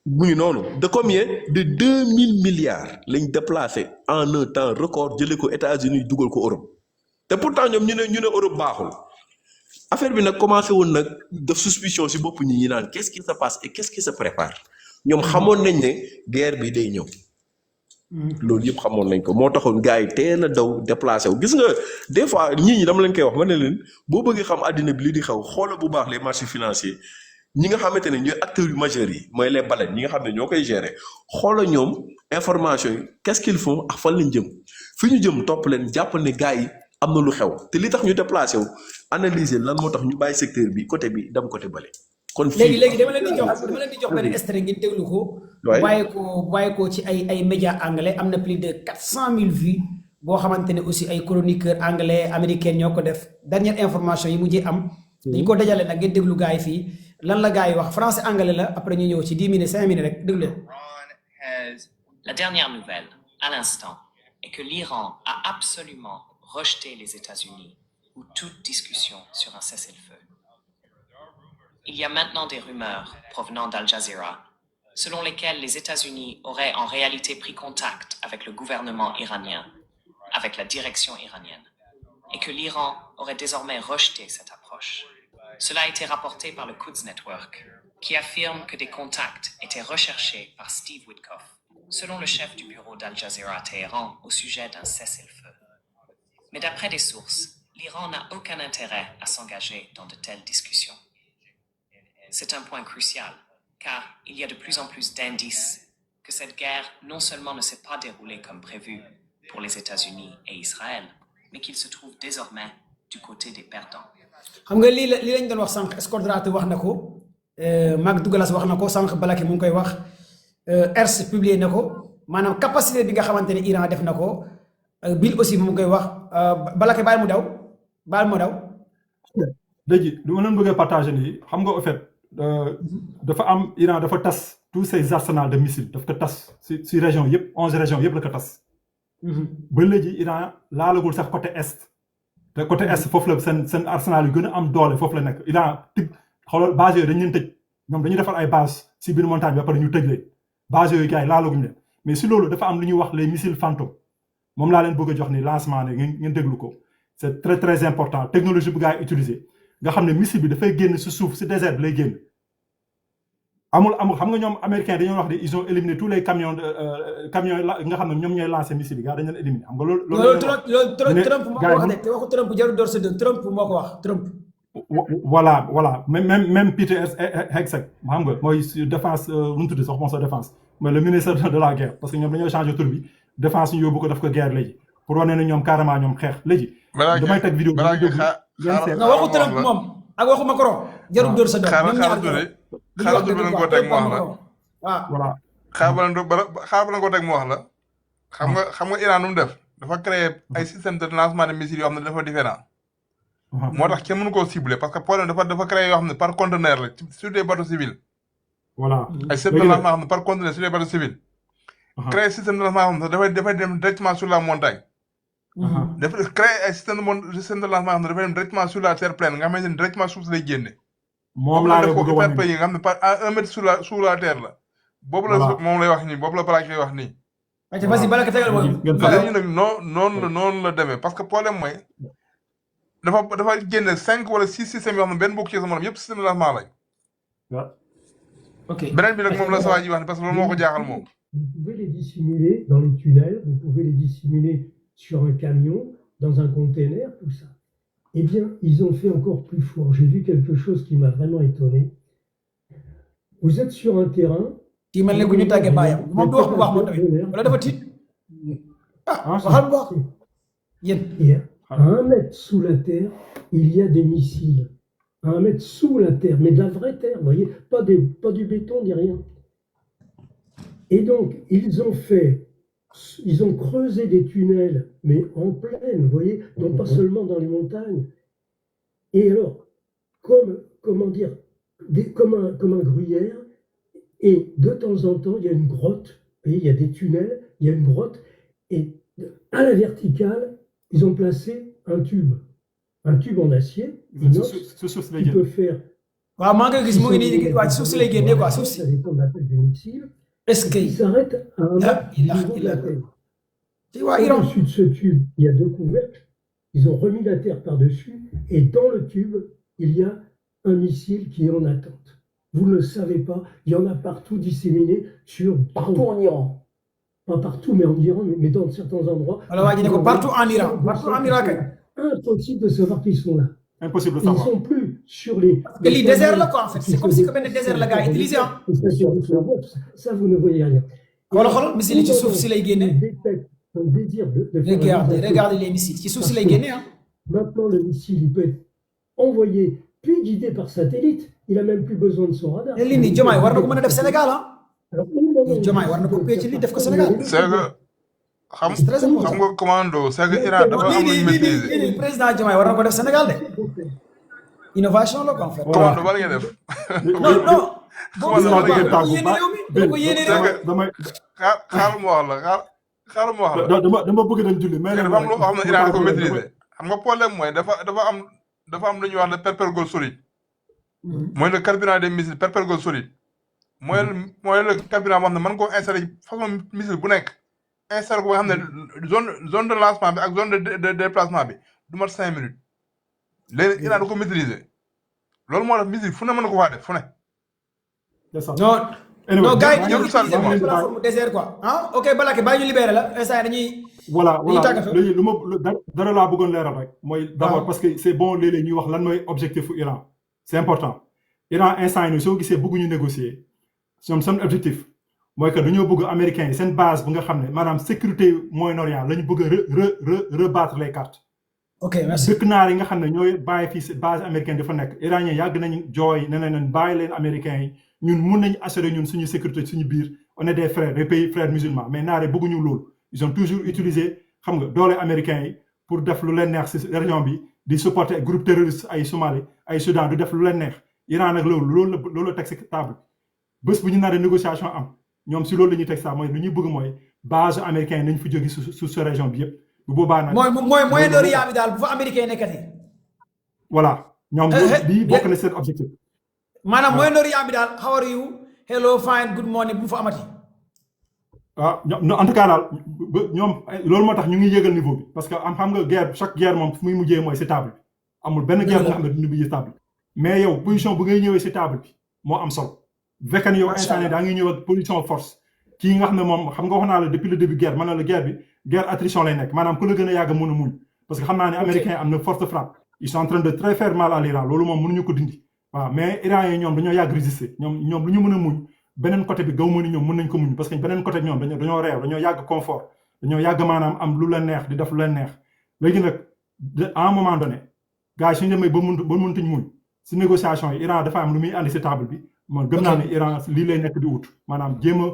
mu ngi noonu de combien de 2000 milliards lañ déplacé en un temps record jëlee ko États-Unis dugal ko Europe te pourtant ñoom ñu ne Europe baaxul affaire bi nag commencé woon nag def suspicion si bopp ñi naan qu'est-ce qui se passe et qu'est-ce qui se prépare. ñoom xamoon nañ ne guerre bi day ñëw loolu yëpp xamoon nañ ko moo taxoon gars yi teel a daw déplacé wu gis nga des fois ñi dama leen koy wax ma ne leen boo bëggee xam àddina bi li di xew xoola bu baax les marchés financiers ñi nga xamante ne ñooy acteurs yu majeurs yi mooy les baleines ñi nga xam ne ñoo koy gérer xoola ñoom information yi qu'est-ce qu'ils font ak fan lañ jëm fi ñu jëm topp leen jàppal ne gars yi am na lu xew te li tax ñu déplacé wu analyser lan moo tax ñu bàyyi secteur bi dem côté bale kon léegi dama leen di jox benn extrait ngeen déglu ko. bàyyi ko ci ay médias anglais am na plus de 400 000 vues boo xamante ne aussi ay chroniqueurs anglais américains ñoo ko def dernière information yi mujjee am dañ ko dajale nag ngeen déglu gars yi fii lan la gars yi wax français anglais la après ñu ñëw ci 10 minutes 5 minutes rek déglu leen. La dernière nouvelle, à l'instant, est que l'Iran a absolument rejeté les États-Unis ou toute discussion sur un cessez-le-feu. Il y a maintenant des rumeurs provenant d'Al Jazeera, selon lesquelles les États-Unis auraient en réalité pris contact avec le gouvernement iranien, avec la direction iranienne, et que l'Iran aurait désormais rejeté cette approche. Cela a été rapporté par le Quds Network, qui affirme que des contacts étaient recherchés par Steve Witkoff, selon le chef du bureau d'Al Jazeera à Téhéran, au sujet d'un cessez-le-feu. Mais d'après des sources, l'Iran n'a aucun intérêt à s'engager dans de telles discussions. C'est un point crucial, car il y a de plus en plus d'indices que cette guerre non seulement ne s'est pas déroulée comme prévu pour les États-Unis et Israël, mais qu'il se trouve désormais du côté des perdants. xam nga lii lañ doon wax sànq Scodrate wax na ko Mark Douglas wax na ko sànq Balaki mu ngi koy wax Ers publié na ko maanaam capacité bi nga xamante ne Iran def na ko Bill aussi mu ngi koy wax Balaki bàyyi mu daw. léegi lu ma leen bëgg a partager nii xam nga au fait dafa am Iran dafa tas tous ses arsenals de missiles daf ko tas si région yëpp 11 régions yëpp la ko tas. ba léegi Iran laalagul sax côté est. te côté est foofu la seen arsenal yu gën a am doole foofu la nekk Iran tig xoolal base yooyu dañu leen tëj ñoom dañuy defar ay base si biir montagne bi ba pare ñu tëj leen base yooyu gars yi laalaguñu leen mais si loolu dafa am lu ñuy wax les missiles fantômes moom laa leen bëgg a jox ni lancement ne ngeen déglu ko c'est très très important technologie bu gars yi utiliser nga xam ne missile bi dafay génn si suuf si désert bi lay génn amul xam nga ñoom américains dañoo wax ne ils ont éliminé tous les camions nga xam ne ñoom ñooy lancer missile yi gars dañu leen éliminé xam nga loolu Trump moo ko wax de te waxu Trump jarul door sa dën Trump moo ko wax Trump. voilà même Peter Hegseth xam nga mooy défense nu mu tudd sax bon sa défense mais le ministre de la guerre parce que ñoom dañoo changé tur bi défense ñu yóbbu ko def ko guerre léegi pour wane ne ñoom carrément ñoom xeex léegi. damay teg vidéo bi nga waxu Trump moom ak waxu Macron jarul door sa dën. xaaral du ko teg mu wax la waaw voilà. xaaral ko teg mu wax la xam nga Iran nu mu def dafa créer ay système de lancement de missiles yoo xam ne dafa différent moo tax kenn mënu koo cibler parce que problème dafa créer yoo xam ne par conteneur la sur des bateaux civils. voilà ay système de lancement yoo xam ne par conteneur sur des bateaux civils. créer système de lancement yoo xam ne dafay dem directement sur la montagne. dafa créer ay système de lancement yoo xam ne dafay dem directement sur la terre pleine nga xamante ne directement suuf si lay génne. moom laa lay bëgg a wan nga xam ne par à 1 mètre sous la terre la. boobu la moom lay wax nii boobu la Balak lay wax nii. ayca vas-y Balak tegal mooy. léegi nag noonu la demee parce que problème mooy dafa génne 5 wala 6 systèmes yoo xam ne benn bokk ci sa morom yëpp système de lancement lañ. waaw. ok beneen bi nag moom la saa ji wax ni parce que loolu moo ko jaaxal moom. Vous pouvez les dissimuler dans les tunnels, vous pouvez les dissimuler sur un camion, dans un container, tout ça. Eh bien, ils ont fait encore plus fort. J'ai vu quelque chose qui m'a vraiment étonné. Vous êtes sur un terrain. kii mel ne ku ñu tàggee baayam moom du wax bu baax moom tamit wala dafa tiit waxal bu baax yéen. Et à 1 mètre sous la terre, il y a des missiles. À 1 mètre sous la terre, mais de la vraie terre, vous voyez, pas du béton ni rien. Et donc, ils ont creusé des tunnels, mais en plaine, vous voyez, donc pas seulement dans les montagnes. Et alors, comment dire, comme un gruyère, et de temps en temps, il y a une grotte, vous voyez, il y a des tunnels, il y a une grotte, et à la verticale, ils ont placé un tube en acier, inox, qui peut faire... waaw maa ngi gis mu ngi nii waa suuf si lay génnee quoi suuf si. Ça dépend de la taille des missiles. est-ce que il s'arrête à 1 mètre de la terre. Au-dessus de ce tube, il y a 2 couvercles. Ils ont remis la terre par-dessus, et dans le tube, il y a un missile qui est en attente. Vous ne le savez pas, il y en a partout disséminés partout en Iran. Pas partout, mais en Iran, mais dans certains endroits. Alors, partout en Iran. Partout en Iran. Impossible de savoir qu'ils sont là. Impossible de savoir. Ils ne sont plus sur les... Les déserts là, quoi, en fait. C'est comme si comme un désert là, gars, utilisé. Ça, vous ne voyez rien. Alors, mais c'est les souffles, c'est les Guinéens. Regardez les missiles. Qui souffle, c'est les Guinéens. Maintenant, le missile, il peut être envoyé, puis guidé par satellite. Il n'a même plus besoin de son radar. Et l'Inde, Diomaye, war na ko mën a def Sénégal, hein? Diomaye, war na ko pété li def ko Sénégal. C'est que xam nga commando c'est que Iran dafa am lu maîtriser. Président Diomaye war na ko def Sénégal de. innovation la quoi en fait. commande wala ngeen def. non non. commande wala ngeen def. yéene réew mi dama ko yéene réew mi. damay xaaral ma wax la xaaral ma wax la. dama bëgg dem julli mais dafa am loo xam ne Iran da ko maîtriser. xam nga problème mooy dafa am lu ñuy wax le perpergol solide. mooy le carburant des missiles perpergol solide. mooy le carburant boo xam ne mën koo installé façon missile bu nekk. installé ko ba nga xam ne zone de lancement bi ak zone de déplacement bi du mat 5 minutes. léegi Iran da ko maîtriser. loolu moo tax missile fu ne mën na ko faa def fu ne. non gars yi ñu ngi plateforme désert quoi ah ok Balake bàyyi ñu libéré la instant dañuy. voilà léegi lu ma dara laa bëggoon leeral rek mooy d'abord parce que c'est bon léeg-léeg ñuy wax lan mooy objectif Iran c'est important Iran instant yi nii soo gisee bëgguñu négocier ñoom seen objectif mooy que dañoo bëgg américains yi seen base bu nga xam ne maanaam sécurité Moyen-Orient la ñu bëgg a rebattre les cartes. ok merci dëkk naar yi nga xam ne ñooy bàyyi fii base américaine dafa nekk iranien yàgg nañu jooy ne nañ bàyyi leen américains yi ñun mun nañu assurer ñun suñu sécurité suñu biir on est des frères des pays frères musulmans mais naar yi bëgguñu loolu ils ont toujours utilisé xam nga doole américains yi pour def lu leen neex si région bi di supporter groupe terroriste ay Somalie ay Soudan du def lu leen neex Iran nag loolu la teg si table bés bu ñu naree négociation am ñoom si loolu la ñuy teg saa mooy lu ñuy bëgg mooy base américain yi nañ fi jóge su sa région bi yëpp bu boobaa nag mooy Moyen-Orient bi daal bu fa américain nekkati. voilà ñoom bii bokk na seen objectif. maanaam Moyen-Orient bi daal how are you hello fine good morning bu fa amati. waaw en tout cas daal ñoom loolu moo tax ñu ngi yëgal niveau bi parce que xam nga guerre chaque guerre moom fu muy mujjee mooy si table bi amul benn guerre nga xam ne duñu mujjee table mais yow position bu ngay ñëwee si table bi moo am solo bu fekkee ne yow instant daa ngi ñëw ak position force kii nga xam ne moom xam nga wax naa la depuis le début guerre man na la guerre bi guerre attrition lay nekk maanaam ku la gën a yàgg mën a muñ parce que xam naa ne américain am na force de frappe ils sont en train de très faire mal à l'Iran loolu moom mënuñu ko dindi waaw mais Iran yi ñoom dañoo yàgg résister ñoom lu ñu mën a muñ beneen côté bi gaw ma ni ñoom mën nañ ko muñ parce que beneen côté ñoom dañoo réew dañoo yàgg confort dañoo yàgg maanaam am lu leen neex di def lu leen neex léegi nag à un moment donné gars yi suñu demee ba mëntuñ muñ si négociation yi Iran dafa am lu muy andi si table bi man gëm naa ne Iran lii lay nekk di wut maanaam jéem a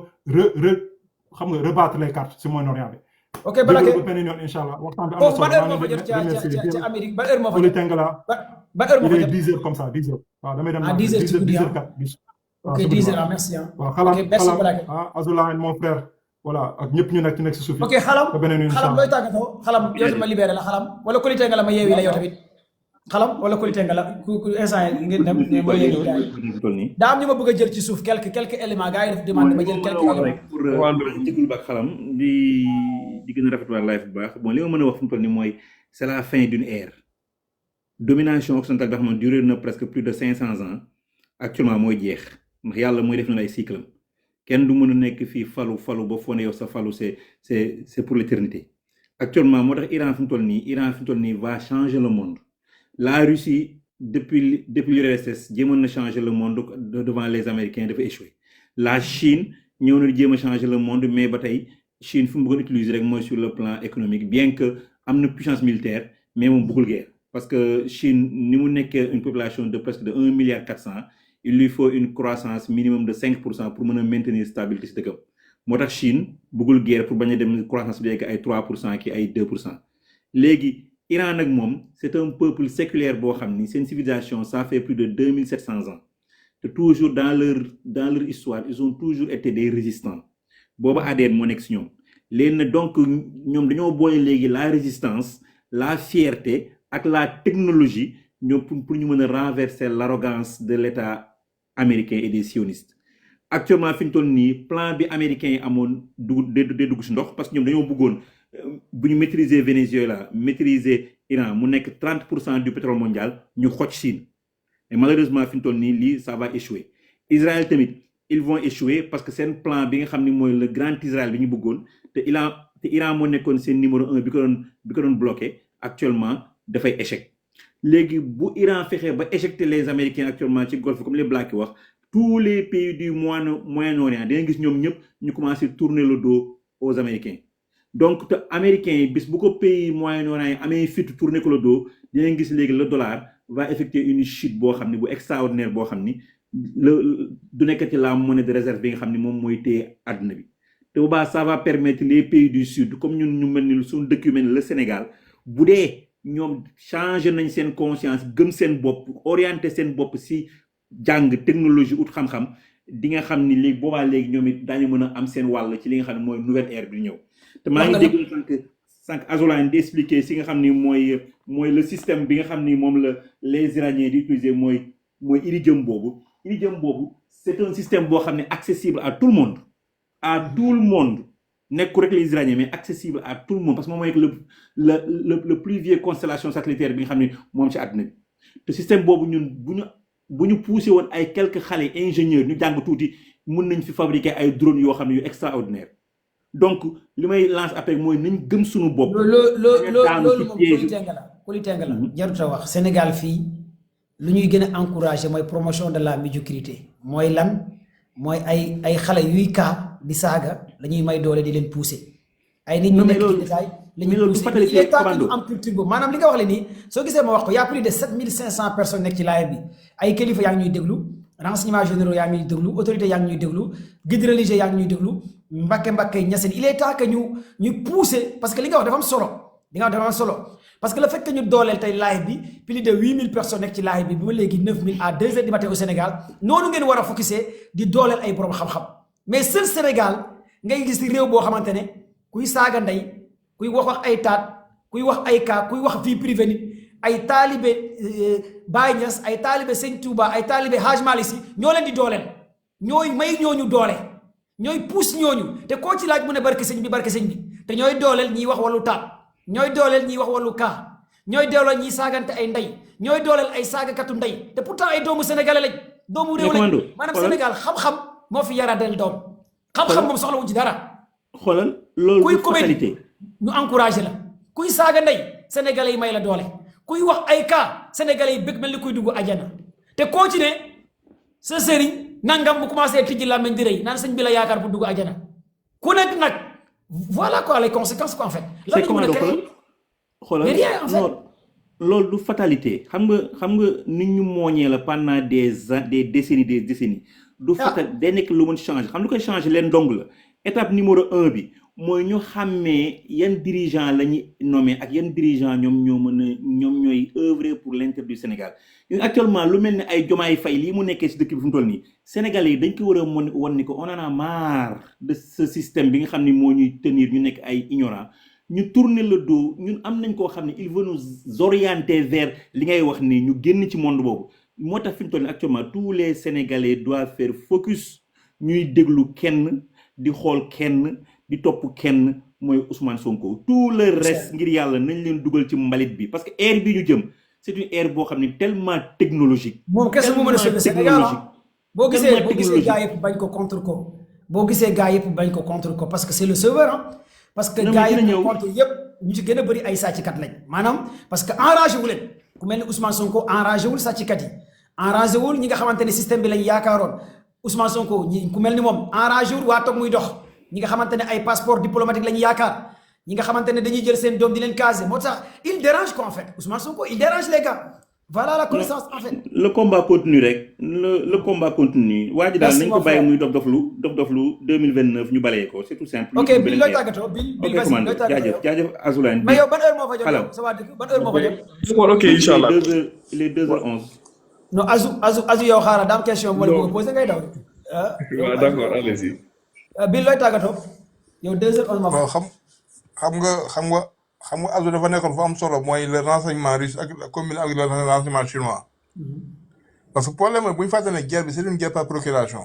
xam nga rebattre les cartes si Moyen-Orient bi. ok Balake ba beneen yoon incha allah waxtaan bi am na solo ban heure moo fa jot ca Amérique ban heure moo fa jot ban heure moo fa jot 10 heures comme ça 10 heures. waaw damay dem 10 heures ci guddi 10 heures 4 ok 10 heures merci waaw xalam ok merci Balake Azulaay mon frère voilà ak ñëpp ñu nekk si suuf yi. ok xalam ba beneen yoon incha xalam allah looy tàggatoo xalam yow tamit ma libéré la xalam wala qualité nga la ma yeewi la yow tamit xalam wala qualité nga la ku instant ngeen dem mooy yeewi gars yi daa am ñu ma bëgg a jël ci suuf quelques éléments gars yi def demande ma jël quelques éléments pour jégul ba xalam di gën a rafetlu live bu baax bon li ma mën a wax fu mu toll nii mooy c'est la fin d'une ère domination occidentale bi xam ne duré na presque plus de 500 ans actuellement mooy jeex ndax yàlla mooy def na ay cycle am kenn du mën a nekk fii falu ba foo ne yow sa falu c'est pour l'éternité actuellement moo tax Iran fi mu toll nii va changer le monde la Russie depuis l'URSS jéemoon na changer le monde devant les Américains dafa échoué la Chine ñëw na jéem a changer le monde mais ba tey Chine fi mu bëggoon utiliser rek mooy sur le plan économique bien que am na puissance militaire mais moom bëggul guerre parce que Chine ni mu nekkee une population de presque de 1,4 milliard il lui faut une croissance minimum de 5% pour mën a maintenir stabilité si dëkkam moo tax Chine bëggul guerre pour bañ a dem croissance bi yegg ay 3% ki ay 2% léegi Iran nag moom c'est un peuple séculaire boo xam ni seen civilisation ça fait plus de 2700 ans te toujours dans leur histoire ils ont toujours été des résistants booba ADN moo nekk si ñoom léegi nag donc ñoom dañoo boole léegi la résistance la fierté ak la technologie ñoom pour ñu mën a renverser l'arrogance de l'État américain et des sionistes actuellement fi ñu toll nii plan bi américain yi amoon dugg si ndox parce que ñoom dañoo bëggoon bu ñu maîtriser Venezuela maîtriser Iran mu nekk 30% du pétrole mondial ñu xoj Chine et malheureusement fi ñu toll nii lii ça va échouer Israël tamit ils vont échouer parce que seen plan bi nga xam ni mooy le grand Israël bi ñu bëggoon te Iran moo nekkoon seen numéro 1 bi ko doon bloqué actuellement dafay échec léegi bu Iran fexee ba éjecter les Américains actuellement ci golfe comme les Blacks wax tous les pays du Moyen-Orient dinañ gis ñoom ñëpp ñu commencer tourner le dos aux Américains donc te Américains yi bis bu ko pays Moyen-Orient yi amee fit tourner ko le dos dinañ gis léegi le dollar va effectuer une chute boo xam ni bu extraordinaire boo xam ni du nekkati la monnaie de réserve bi nga xam ni moom mooy téye àdduna bi te boobaa ça va permettre les pays du sud comme ñun ñu mel ni suñu dëkk yu mel ni le Sénégal bu dee ñoom changé nañ seen conscience gëm seen bopp orienté seen bopp si jàng technologie ut xam-xam di nga xam ni léegi boobaa léegi ñoom it daañu mën a am seen wàll ci li nga xam ne mooy nouvelle ère bi ñëw te maa ngi dégg sànq Azoulay di expliquer si nga xam ni mooy le système bi nga xam ni moom la les Iraniens di utiliser mooy Iridium boobu c'est un système boo xam ne accessible à tout le monde nekku rek les Iraniens mais accessible à tout le monde parce que moom mooy le plus vieux constellation satellitaire bi nga xam ne moom ci àdduna bi te système boobu ñun bu ñu poussé woon ay quelques xale ingénieurs ñu jàng tuuti mun nañ fi fabriquer ay drones yoo xam ne yu extraordinaire donc li may lance après mooy nañ gëm suñu bopp. loolu moom politeng la jarut a wax Sénégal fii lu ñuy gën a encourager mooy promotion de la médiocrité mooy lan mooy ay xale yuy kaa di saaga la ñuy may doole di leen pousser ay nit ñu nekk ci détail la ñuy pousser il est temps que ñu am culture boobu maanaam li nga wax le nii soo gisee ma wax ko y a plus de 7500 personnes nekk ci live bi ay kilifa yaa ngi ñuy déglu renseignements généraux yaa ngi ñuy déglu autorité yaa ngi ñuy déglu guide religieux yaa ngi ñuy déglu mbàkke ñaseen il est temps que ñu pousser parce que li nga wax dafa am solo parce que le fait que ñu dooleel tey live bi plus de 8000 personnes nekk ci live bi ba léegi 9000 à 2 heures du matin au Sénégal noonu ngeen war a focuser di dooleel ay borom xam-xam mais seul Sénégal ngay gis réew boo xamante ne kuy saaga ndey kuy wax ay taat kuy wax ay kaa kuy wax vie privée nit ay taalibe Baye Niass ay taalibe Sëñ Touba ay taalibe Hadj Malick Sy ñoo leen di dooleel ñooy may ñooñu doole ñooy pousse ñooñu te koo ci laaj mu ne barke sëñ bi te ñooy dooleel ñiy wax wàllu taat ñooy dooleel ñiy wax wàllu kaa ñooy dooleel ñiy saagante ay ndey ñooy dooleel ay saagakatu ndey te pourtant ay doomu sénégalais lañ doomu réew lañ maanaam Sénégal xam-xam moo fi yaradel doom xam-xam moom soxla wuñ ci dara xoolal loolu kuy comédie ñu encouragé la kuy saaga ndey sénégalais yi may la doole kuy wax ay cas sénégalais yi bëgg mel ni kuy dugg ajana te koo ci ne sa sëriñ nangam bu commencé tijji làmmiñ di rëy naan sëñ bi la yaakaar bu dugg ajana ku nekk nag voilà quoi les conséquences quoi en fait. c'est comment xoolal loolu du fatalité xam nga nit ñu mooñee la pendant des décennies du fatal day nekk lu mën changer xam lu koy changer leen dong la étape numéro 1 bi mooy ñu xàmmee yan dirigeant la ñu nommé ak yan dirigeant ñoom ñooy œuvrer pour l'intérêt du Sénégal actuellement lu mel ne ay Diomaye Faye lii mu nekkee si dëkk bi fu mu toll nii Sénégalais yi dañ ko war a won ni ko on en a marre de ce système bi nga xam ni moo ñuy tenir ñu nekk ay ignorant ñu tourner le dos ñun am nañ koo xam ne il veut nous orienter vers li ngay wax nii ñu génn ci monde boobu moo tax fi mu toll nii actuellement tous les Sénégalais doivent faire focus ñuy déglu kenn di xool kenn di topp kenn mooy Ousmane Sonko tout le reste ngir yàlla nañ leen dugal ci mbalit bi parce que ère bi ñu jëm c'est une ère boo xam ne tellement technologique. moom kese mu mën a sauver Sénégal boo gisee gars yëpp bañ ko contre ko parce que c'est le sauveur parce que gars yi contre yëpp ñu ci gën a bëri ay sàcckat lañ maanaam parce que enragé wu leen ku mel ni Ousmane Sonko enragé wul sàcckat yi enragé wul ñi nga xamante ne système bi lañ yaakaaroon Ousmane Sonko ku mel ni moom enragé wul waa toog muy dox ñi nga xamante ne ay passeport diplomatique lañu yaakaar ñi nga xamante ne dañuy jël seen doom di leen caser moo tax il dérange quoi en fait Ousmane Sonko il dérange les gars voilà la connaissance en fait. le combat continue rek le combat continue. waa ji daal nañ ko bàyyi muy dof doflu 2029 ñu balee ko c'est tout simple. ok Bill looy tàggatoo Bill vas-y looy tàggatoo jaajëf Azoulay. mais yow ban heure moo fa jot yow sa waa dëkk ban heure moo fa jot. ok incha allah il est 2h11. non Azou yow xaaral daa am question moo la bëgg a posé ngay daw. waaw d'accord allez-y. Bill looy tàggatoo yow 2h11 moo fa. xam nga Azou dafa nekkoon fu am solo mooy le renseignement russe ak combine ak le renseignement chinois parce que problème mooy bu ñu fàtte ne guerre bi c'est une guerre par procuration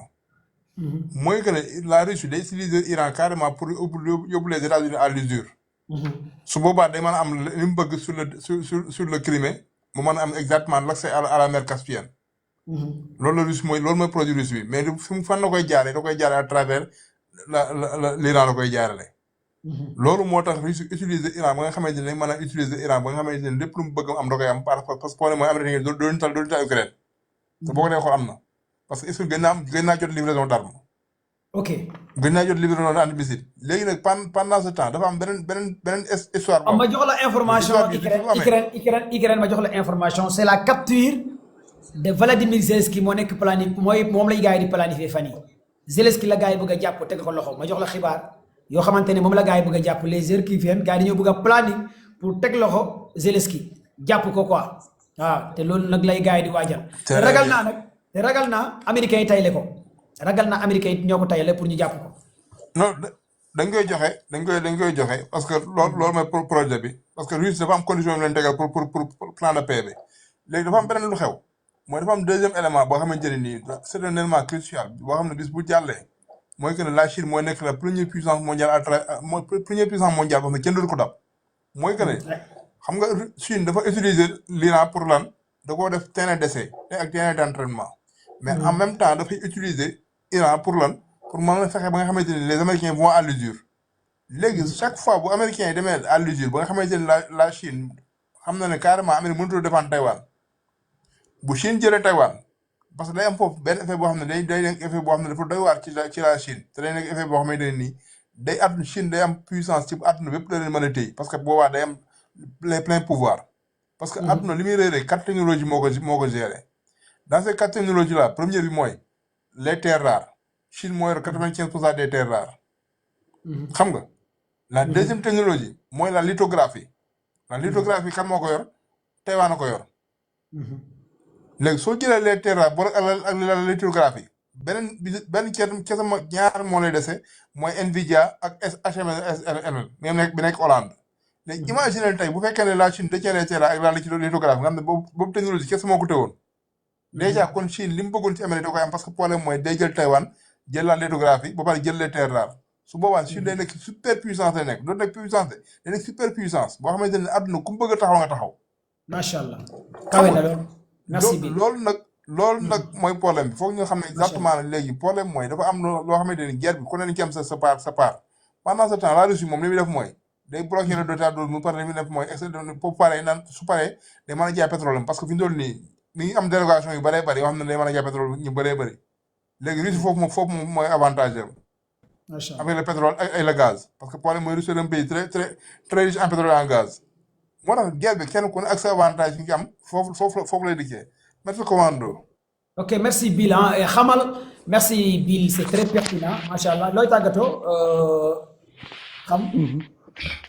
mooy que la Russie day utiliser Iran carrément pour yóbbu les États-Unis à l'usure su boobaa day mën a am li mu bëgg sur le Crimée mu mën a am exactement l'accès à la mer Caspienne loolu la Russie loolu mooy produit russe bi mais fan la koy jaaree à travers l'Iran la koy jaarale loolu moo tax Russie utiliser Iran ba nga xamante ne mën a utiliser Iran ba nga xamante ne lépp lu mu bëgg am da koy am parce que problème mooy américain doon tal Ukraine te boo ko dee xool am na parce que est-ce que gën naa jot livraison d'armes ok gën naa jot livraison d'antimissile léegi nag pendant ce temps dafa am beneen histoire ma jox la information Ukraine ma jox la information c'est la capture de Vladimir Zelensky moo nekk moom lay gars yi di planifier fan yi Zelensky la gars yi bëgg a jàpp teg ko loxo ma jox la xibaar yoo xamante ne moom la gars yi bëgg a jàpp les heures qui viennent gars yi dañoo bëgg a planning pour teg loxo Zelensky jàpp ko quoi waaw te loolu nag lay gars yi di waajal. te ragal naa américains yi tayle ko ragal naa américains yi ñoo ko tayle pour ñu jàpp ko. non dañ koy joxe parce que loolu mooy projet bi parce que Russie dafa am condition yi leen tegal pour plan de paix bi léegi dafa am beneen lu xew mooy dafa am deuxième élément boo xamante ne nii c'est un élément crucial boo xam ne bis bu jàllee mooy que ne la Chine mooy nekk la première puissance mondiale mooy première puissance mondiale boo xam ne kenn dootu ko dab mooy que ne xam nga Chine dafa utiliser l'Iran pour lan da koo def terrain d'essai ak terrain d'entraînement mais en même temps dafay utiliser Iran pour lan pour mën a fexe ba nga xamante ni les Américains vont à l'usure léegi chaque fois bu Américains yi demee à l'usure ba nga xamante ni la Chine xam na ne carrément Amérique mënutul défendre Taïwan bu Chine jëlee Taïwan parce que day am foofu benn effet boo xam ne day nekk effet boo xam ne dafa doy waar ci la Chine te day nekk effet boo xamante ne nii day at Chine day am puissance ci àdduna bépp da leen mën a téye parce que boobaa day am les pleins pouvoirs parce que àdduna li muy réeree 4 technologies moo ko gérer dans ces 4 technologies là première bi mooy les terres rares Chine moo yor 95% des terres rares xam nga la deuxième technologie mooy la lithographie kan moo ko yor Taïwan a ko yor léegi soo jëlee les terres rares boole ak la lithographie benn kese ñaar moo lay dese mooy Nvidia ak HMSL bi nekk Hollande léegi imaginer tey bu fekkee ne la Chine détient les terres rares ak la lithographie nga xam ne boobu technologie kese moo ko teewoon déjà kon Chine li mu bëggoon ci Amérique da koy am parce que problème mooy day jël Taïwan jël la lithographie ba pare jël les terres rares su boobaa Chine day nekk super puissance lay nekk doon nekk puissance day nekk super puissance boo xamante ne àdduna ku mu bëgg a taxaw nga taxaw. macha allah. kawe na lool. merci bien loolu nag mooy problème bi foog ñu xam ne exactement léegi problème mooy dafa am loo xamante ni guerre bi ku ne ni ci am sa part pendant ce temps la Russie moom li muy def mooy day bloquer le dotard mu pare li muy def mooy pour pare naan su paree day mën a jaay pétrole parce que fi ñu doon nii mi ngi am dérogation yu bëree bëri yoo xam ne day mën a jaay pétrole ñu bëree bëri léegi Russie foofu moom mooy avantage am avec le pétrole et le gaz parce que problème mooy Russie c'est un pays très très très riche en pétrole et en gaz moo tax guerre bi kenn ku ne ak sa avantage yi nga am foofu lay dikkee merci commando. ok merci Bill merci Bill c'est très pertinent macha allah looy tàggatoo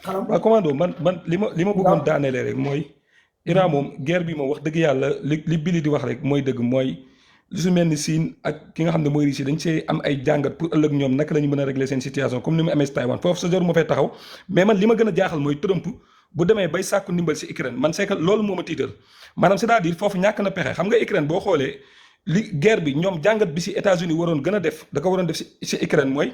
waaw commando man li ma bëggoon daanelee rek mooy Iran moom guerre bi moom wax dëgg yàlla li Billy di wax rek mooy dëgg mooy lu su mel ni Chine ak ki nga xam ne mooy Russie dañ see am ay jàngat pour ëllëg ñoom naka la ñu mën a régler seen situation comme ni mu amee si Taïwan foofu sa jor moo fay taxaw mais man li ma gën a jaaxal mooy Trump bu demee bay sàkku ndimbal si Ukraine man c'est que loolu moo ma tiital maanaam c'est-à-dire foofu ñàkk na pexe xam nga Ukraine boo xoolee li guerre bi ñoom jàngat bi si États-Unis waroon gën a def da ko waroon def si Ukraine mooy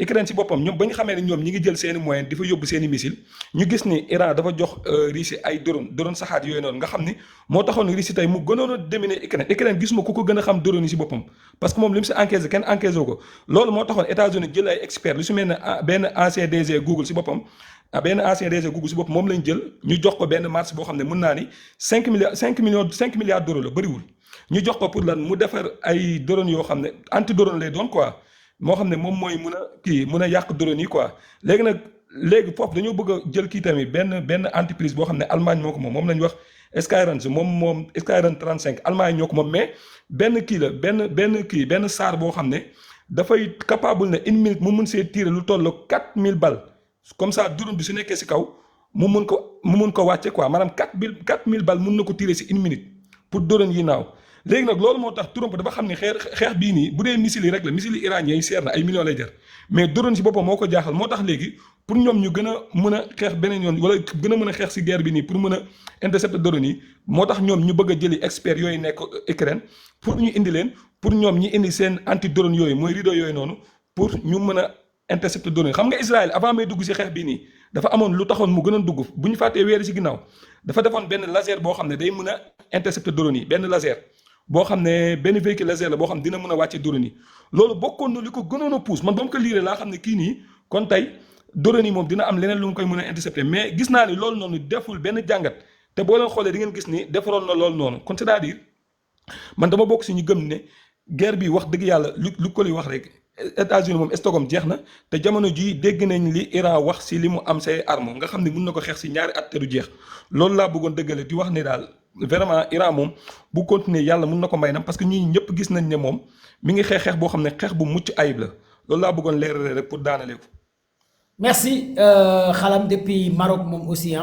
Ukraine si boppam ñoom ba ñu xamee ne ñoom ñi ngi jël seeni moyen di fa yóbbu seeni missile ñu gis ni Iran dafa jox Russie ay drone saxaat yooyu noonu nga xam ni moo taxoon Russie tey mu gënoon a dominer Ukraine gisuma ku ko gën a xam drone yi si boppam parce que moom li mu si encaissé kenn encaissé ko loolu moo taxoon États-Unis jël ay experts lu si mel ne benn ancien DG Google si boppam moom lañ jël ñu jox ko benn marché boo xam ne mën naa ni 5 milliards d'euros la bëriwul ñu jox ko pour lan mu defar ay drone yoo xam ne anti drone lay doon quoi moo xam ne moom mooy mun a yàq drone yi quoi léegi foofu dañoo bëgg a jël kii tamit benn entreprise boo xam ne Allemagne moo ko moom lañ wax Skyruns moom Skyruns 35 Allemagne ñoo ko moom mais benn SAR boo xam ne dafay capable ne une minute mu mun see tirer lu toll 4000 balles comme ça drone bi su nekkee si kaw mu mun ko wàcce quoi maanaam 4000 balles mun na ko tirer si une minute pour drone yi naaw léegi nag loolu moo tax Trump dafa xam ne xeex bii nii bu dee missile yi rek la missile yi iranien yi seer na ay millions lay jar mais drone si boppam moo ko jaaxal moo tax léegi pour ñoom ñu gën a mën a xeex beneen yoon wala gën a mën a xeex si guerre bi nii pour mën a intercepter drone yi moo tax ñoom ñu bëgg a jëli experts yooyu nekk Ukraine pour ñu indi leen pour ñoom ñi indi seen anti drone yooyu mooy rideau yooyu noonu pour ñu mën a intercepter drone yi xam nga Israël avant may dugg si xeex bii nii dafa amoon lu taxoon mu gën a dugg bu ñu fàttee weeri si ginnaaw dafa defoon benn laser boo xam ne day mën a intercepter drone yi benn laser boo xam ne benn véhicule laser la boo xam ne dina mën a wàcce drone yi loolu bokkoon na li ko gënoon a pousse man ba mu ko liiree laa xam ne kii nii kon tey drone yi moom dina am leneen lu mu koy mën a intercepter mais gis naa ni loolu noonu deful benn jàngat te boo leen xoolee di ngeen gis ni defaroon na loolu noonu kon c'est-à-dire man dama bokk si ñu gëm ne guerre bi wax dëgg yàlla lu ko li wax rek États-Unis moom stockam jeex na te jamono jii dégg nañ li Iran wax si li mu am say armes nga xam ne mën na ko xeex si ñaari at te du jeex loolu laa bëggoon dëggale di wax ne daal vraiment Iran moom bu continuer yàlla mën na ko may nam parce que ñii ñëpp gis nañ ne moom mi ngi xeex boo xam ne xeex bu mucc ayib la loolu laa bëggoon leerale rek pour daanale ko. merci Xalam depuis Maroc moom aussi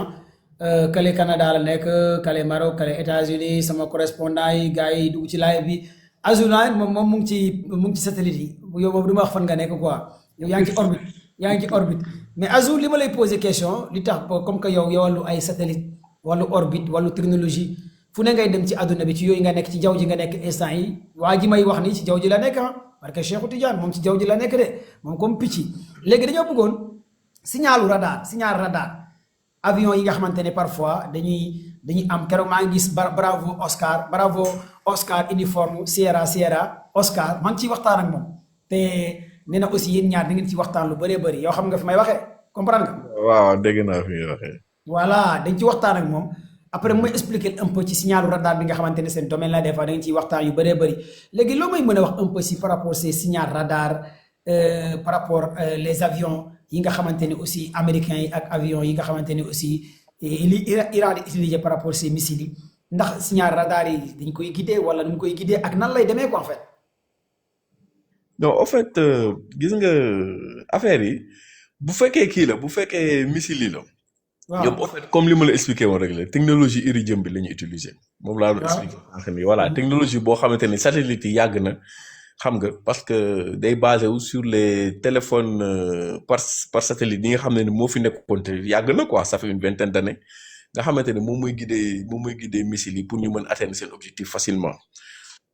kale Canada la nekk kale Maroc kale États-Unis sama correspondant yi gars yi dugg ci live bi Azou naa moom mu ngi ci satellite yi yow boobu du ma wax fan nga nekk quoi yow yaa ngi ci orbite mais Azou li ma lay poser question li tax comme que yow wàllu ay satellite wàllu orbite wàllu technologie fu ne ngay dem ci àdduna bi ci yooyu nga nekk ci jaww ji nga nekk instant yi waa ji may wax ni ci jaww ji la nekk parce que Cheikhou Tidiane moom ci jaww ji la nekk de moom comme picc léegi dañoo bëggoon signal radar avion yi nga xamante ne parfois dañuy am keroog maa ngi gis bravo Oscar uniforme Sierra Oscar maa ngi ciy waxtaan ak moom te nee na aussi yéen ñaar da ngeen ci waxtaan lu bëree bëri yow xam nga fi may waxee comprendre nga. waaw dégg naa fi ngay waxee. voilà dañ ci waxtaan ak moom après mooy expliquer un peu ci signalu radar bi nga xamante ne seen domaine la des fois da ngeen ciy waxtaan yu bëree bëri léegi loo may mën a wax un peu si par rapport ces signal radar par rapport les avions yi nga xamante ne aussi américains yi ak avions yi nga xamante ne aussi li Iran di utiliser par rapport ces missiles yi ndax signal radar yi dañ koy guider wala nu mu koy guider ak nan lay demee quoi en fait. non en fait gis nga affaire yi bu fekkee kii la bu fekkee missile yi la. waaw ñoom en fait comme li ma la expliqué woon rek la technologie Iridium bi la ñu utiliser. moom laa doon expliqué sànq nii voilà technologie boo xamante ni satellite yi yàgg na xam nga parce que day basé wu sur les téléphones par satellite yi nga xam ne moo fi nekkoon te yàgg na quoi ça fait une vingtaine d'années nga xamante ne moom mooy guider missiles yi pour ñu mën atteindre seen objectif facilement.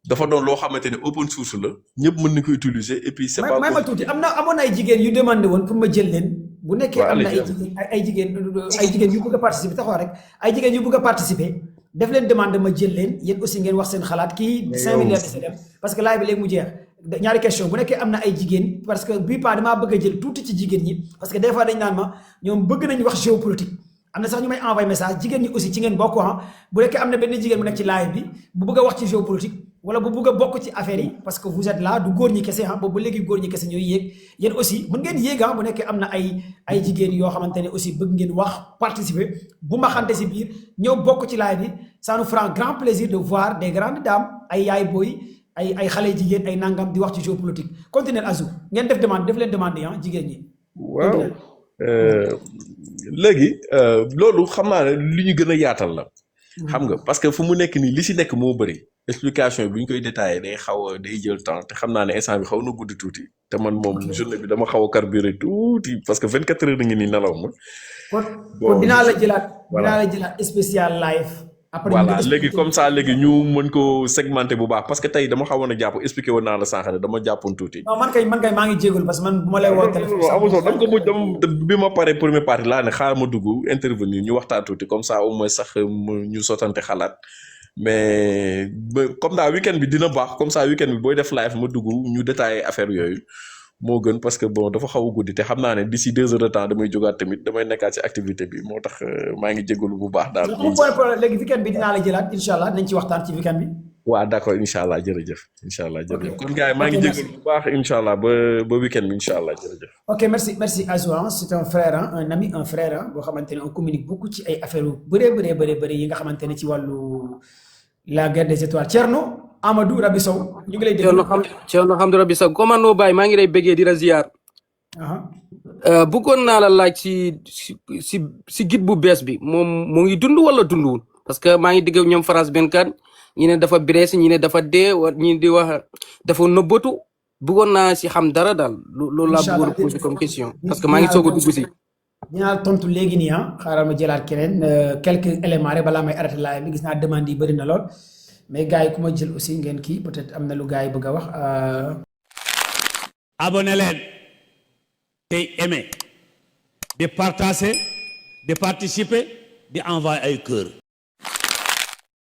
dafa doon loo xamante ne open source la ñëpp mën nañu ko utiliser et puis c'est pas. may ma tuuti amoon ay jigéen yu demandé woon pour ma jël leen. bu nekkee am na ay jigéen yu bëgg a participer taxaw rek ay jigéen yu bëgg a participer def leen demande ma jël leen yéen aussi ngeen wax seen xalaat kii 5 milliards de dem parce que laaj bi léegi mu jeex ñaari question bu nekkee am na ay jigéen parce que bii pas damaa bëgg a jël tuuti ci jigéen ñi parce que des fois dañ naan ma ñoom bëgg nañu wax géopolitique am na sax ñu may envoyé message jigéen ñi aussi ci ngeen bokk bu nekkee am na benn jigéen bu nekk ci live bi bu bëgg a wax ci géopolitique wala bu bëgg a bokk ci affaire yi parce que vous êtes là du góor ñi kese boobu ba léegi góor ñi kese ñooy yéeg yéen aussi mën ngeen yéeg bu nekkee am na ay jigéen yoo xamante ne aussi bëgg ngeen wax participer bu ma xante si biir ñëw bokk ci live bi ça nous fera un grand plaisir de voir des grandes dames ay yaay booy ay xale jigéen ay nangam di wax ci géopolitique continuez Azou ngeen def leen demande jigéen ñi. waaw léegi loolu xam naa ne li ñu gën a yaatal la. xam nga parce que fu mu nekk nii li si nekk moo bëri. explication bi bu ñu koy détaillé day jël temps te xam naa ne instant bi xaw na guddi tuuti te man moom journée bi dama xaw a carburé tuuti parce que 24 heures ngi nii nelaw ma. kon dinaa la jëlaat spécial live. après voilà léegi comme ça léegi ñu mën ko segmenter bu baax parce que tey dama xawoon a jàpp expliqué woon naa la sànq dama jàppoon tuuti. non man kay maa ngi jégalu parce que man bu ma lay woo téléphone. amul solo dama ko mujj bi ma paree première partie laa ne xaaral ma dugg intervenir ñu waxtaan tuuti comme ça au moins sax ñu sottante xalaat. mais comme daa weekend bi dina baax comme ça weekend bi booy def live ma dugg ñu détailler affaire yooyu moo gën parce que bon dafa xaw a guddi te xam naa ne d'ici 2 heures de temps damay jógaat tamit damay nekkaat ci activité bi moo tax maa ngi jégalu bu baax daal. léegi weekend bi dinaa la jëlaat incha allah nañ ci waxtaan ci weekend bi. waaw d'accord incha allah jërëjëf. incha allah jërëjëf kon gars yi maa ngi jégalu bu baax incha allah ba weekend bi incha allah jërëjëf. ok merci Azou c'est un frère un ami un frère boo xamante ne on communique beaucoup ci ay affaires yu bëree yi nga xamante ne ci wàllu la guerre des étoiles Thierno Amadou Rabi Sow ñu ngi lay déglu. Thierno Hamdou Rabi Sow commando Baye maa ngi lay bëggee di la ziar. bëggoon naa la laaj si guide bu bees bi moom mu ngi dund wala dundwul parce que maa ngi dégg ñoom France 24 ñi ne dafa blessé ñi ne dafa dee ñi di wax dafa nëbbatu bëggoon naa si xam dara daal loolu laa bëggoon poser comme question parce que maa ngi soog a dugg si. dinaa tontu léegi nii xaaral ma jëlaat keneen quelques éléments rek balaa may arrêté live bi gis naa demande yi bëri na lool mais gars yi ku ma jël aussi ngeen kii peut-être am na lu gars yi bëgg a wax. abonné leen tey aimé di partager di participer di envoyer ay cœur.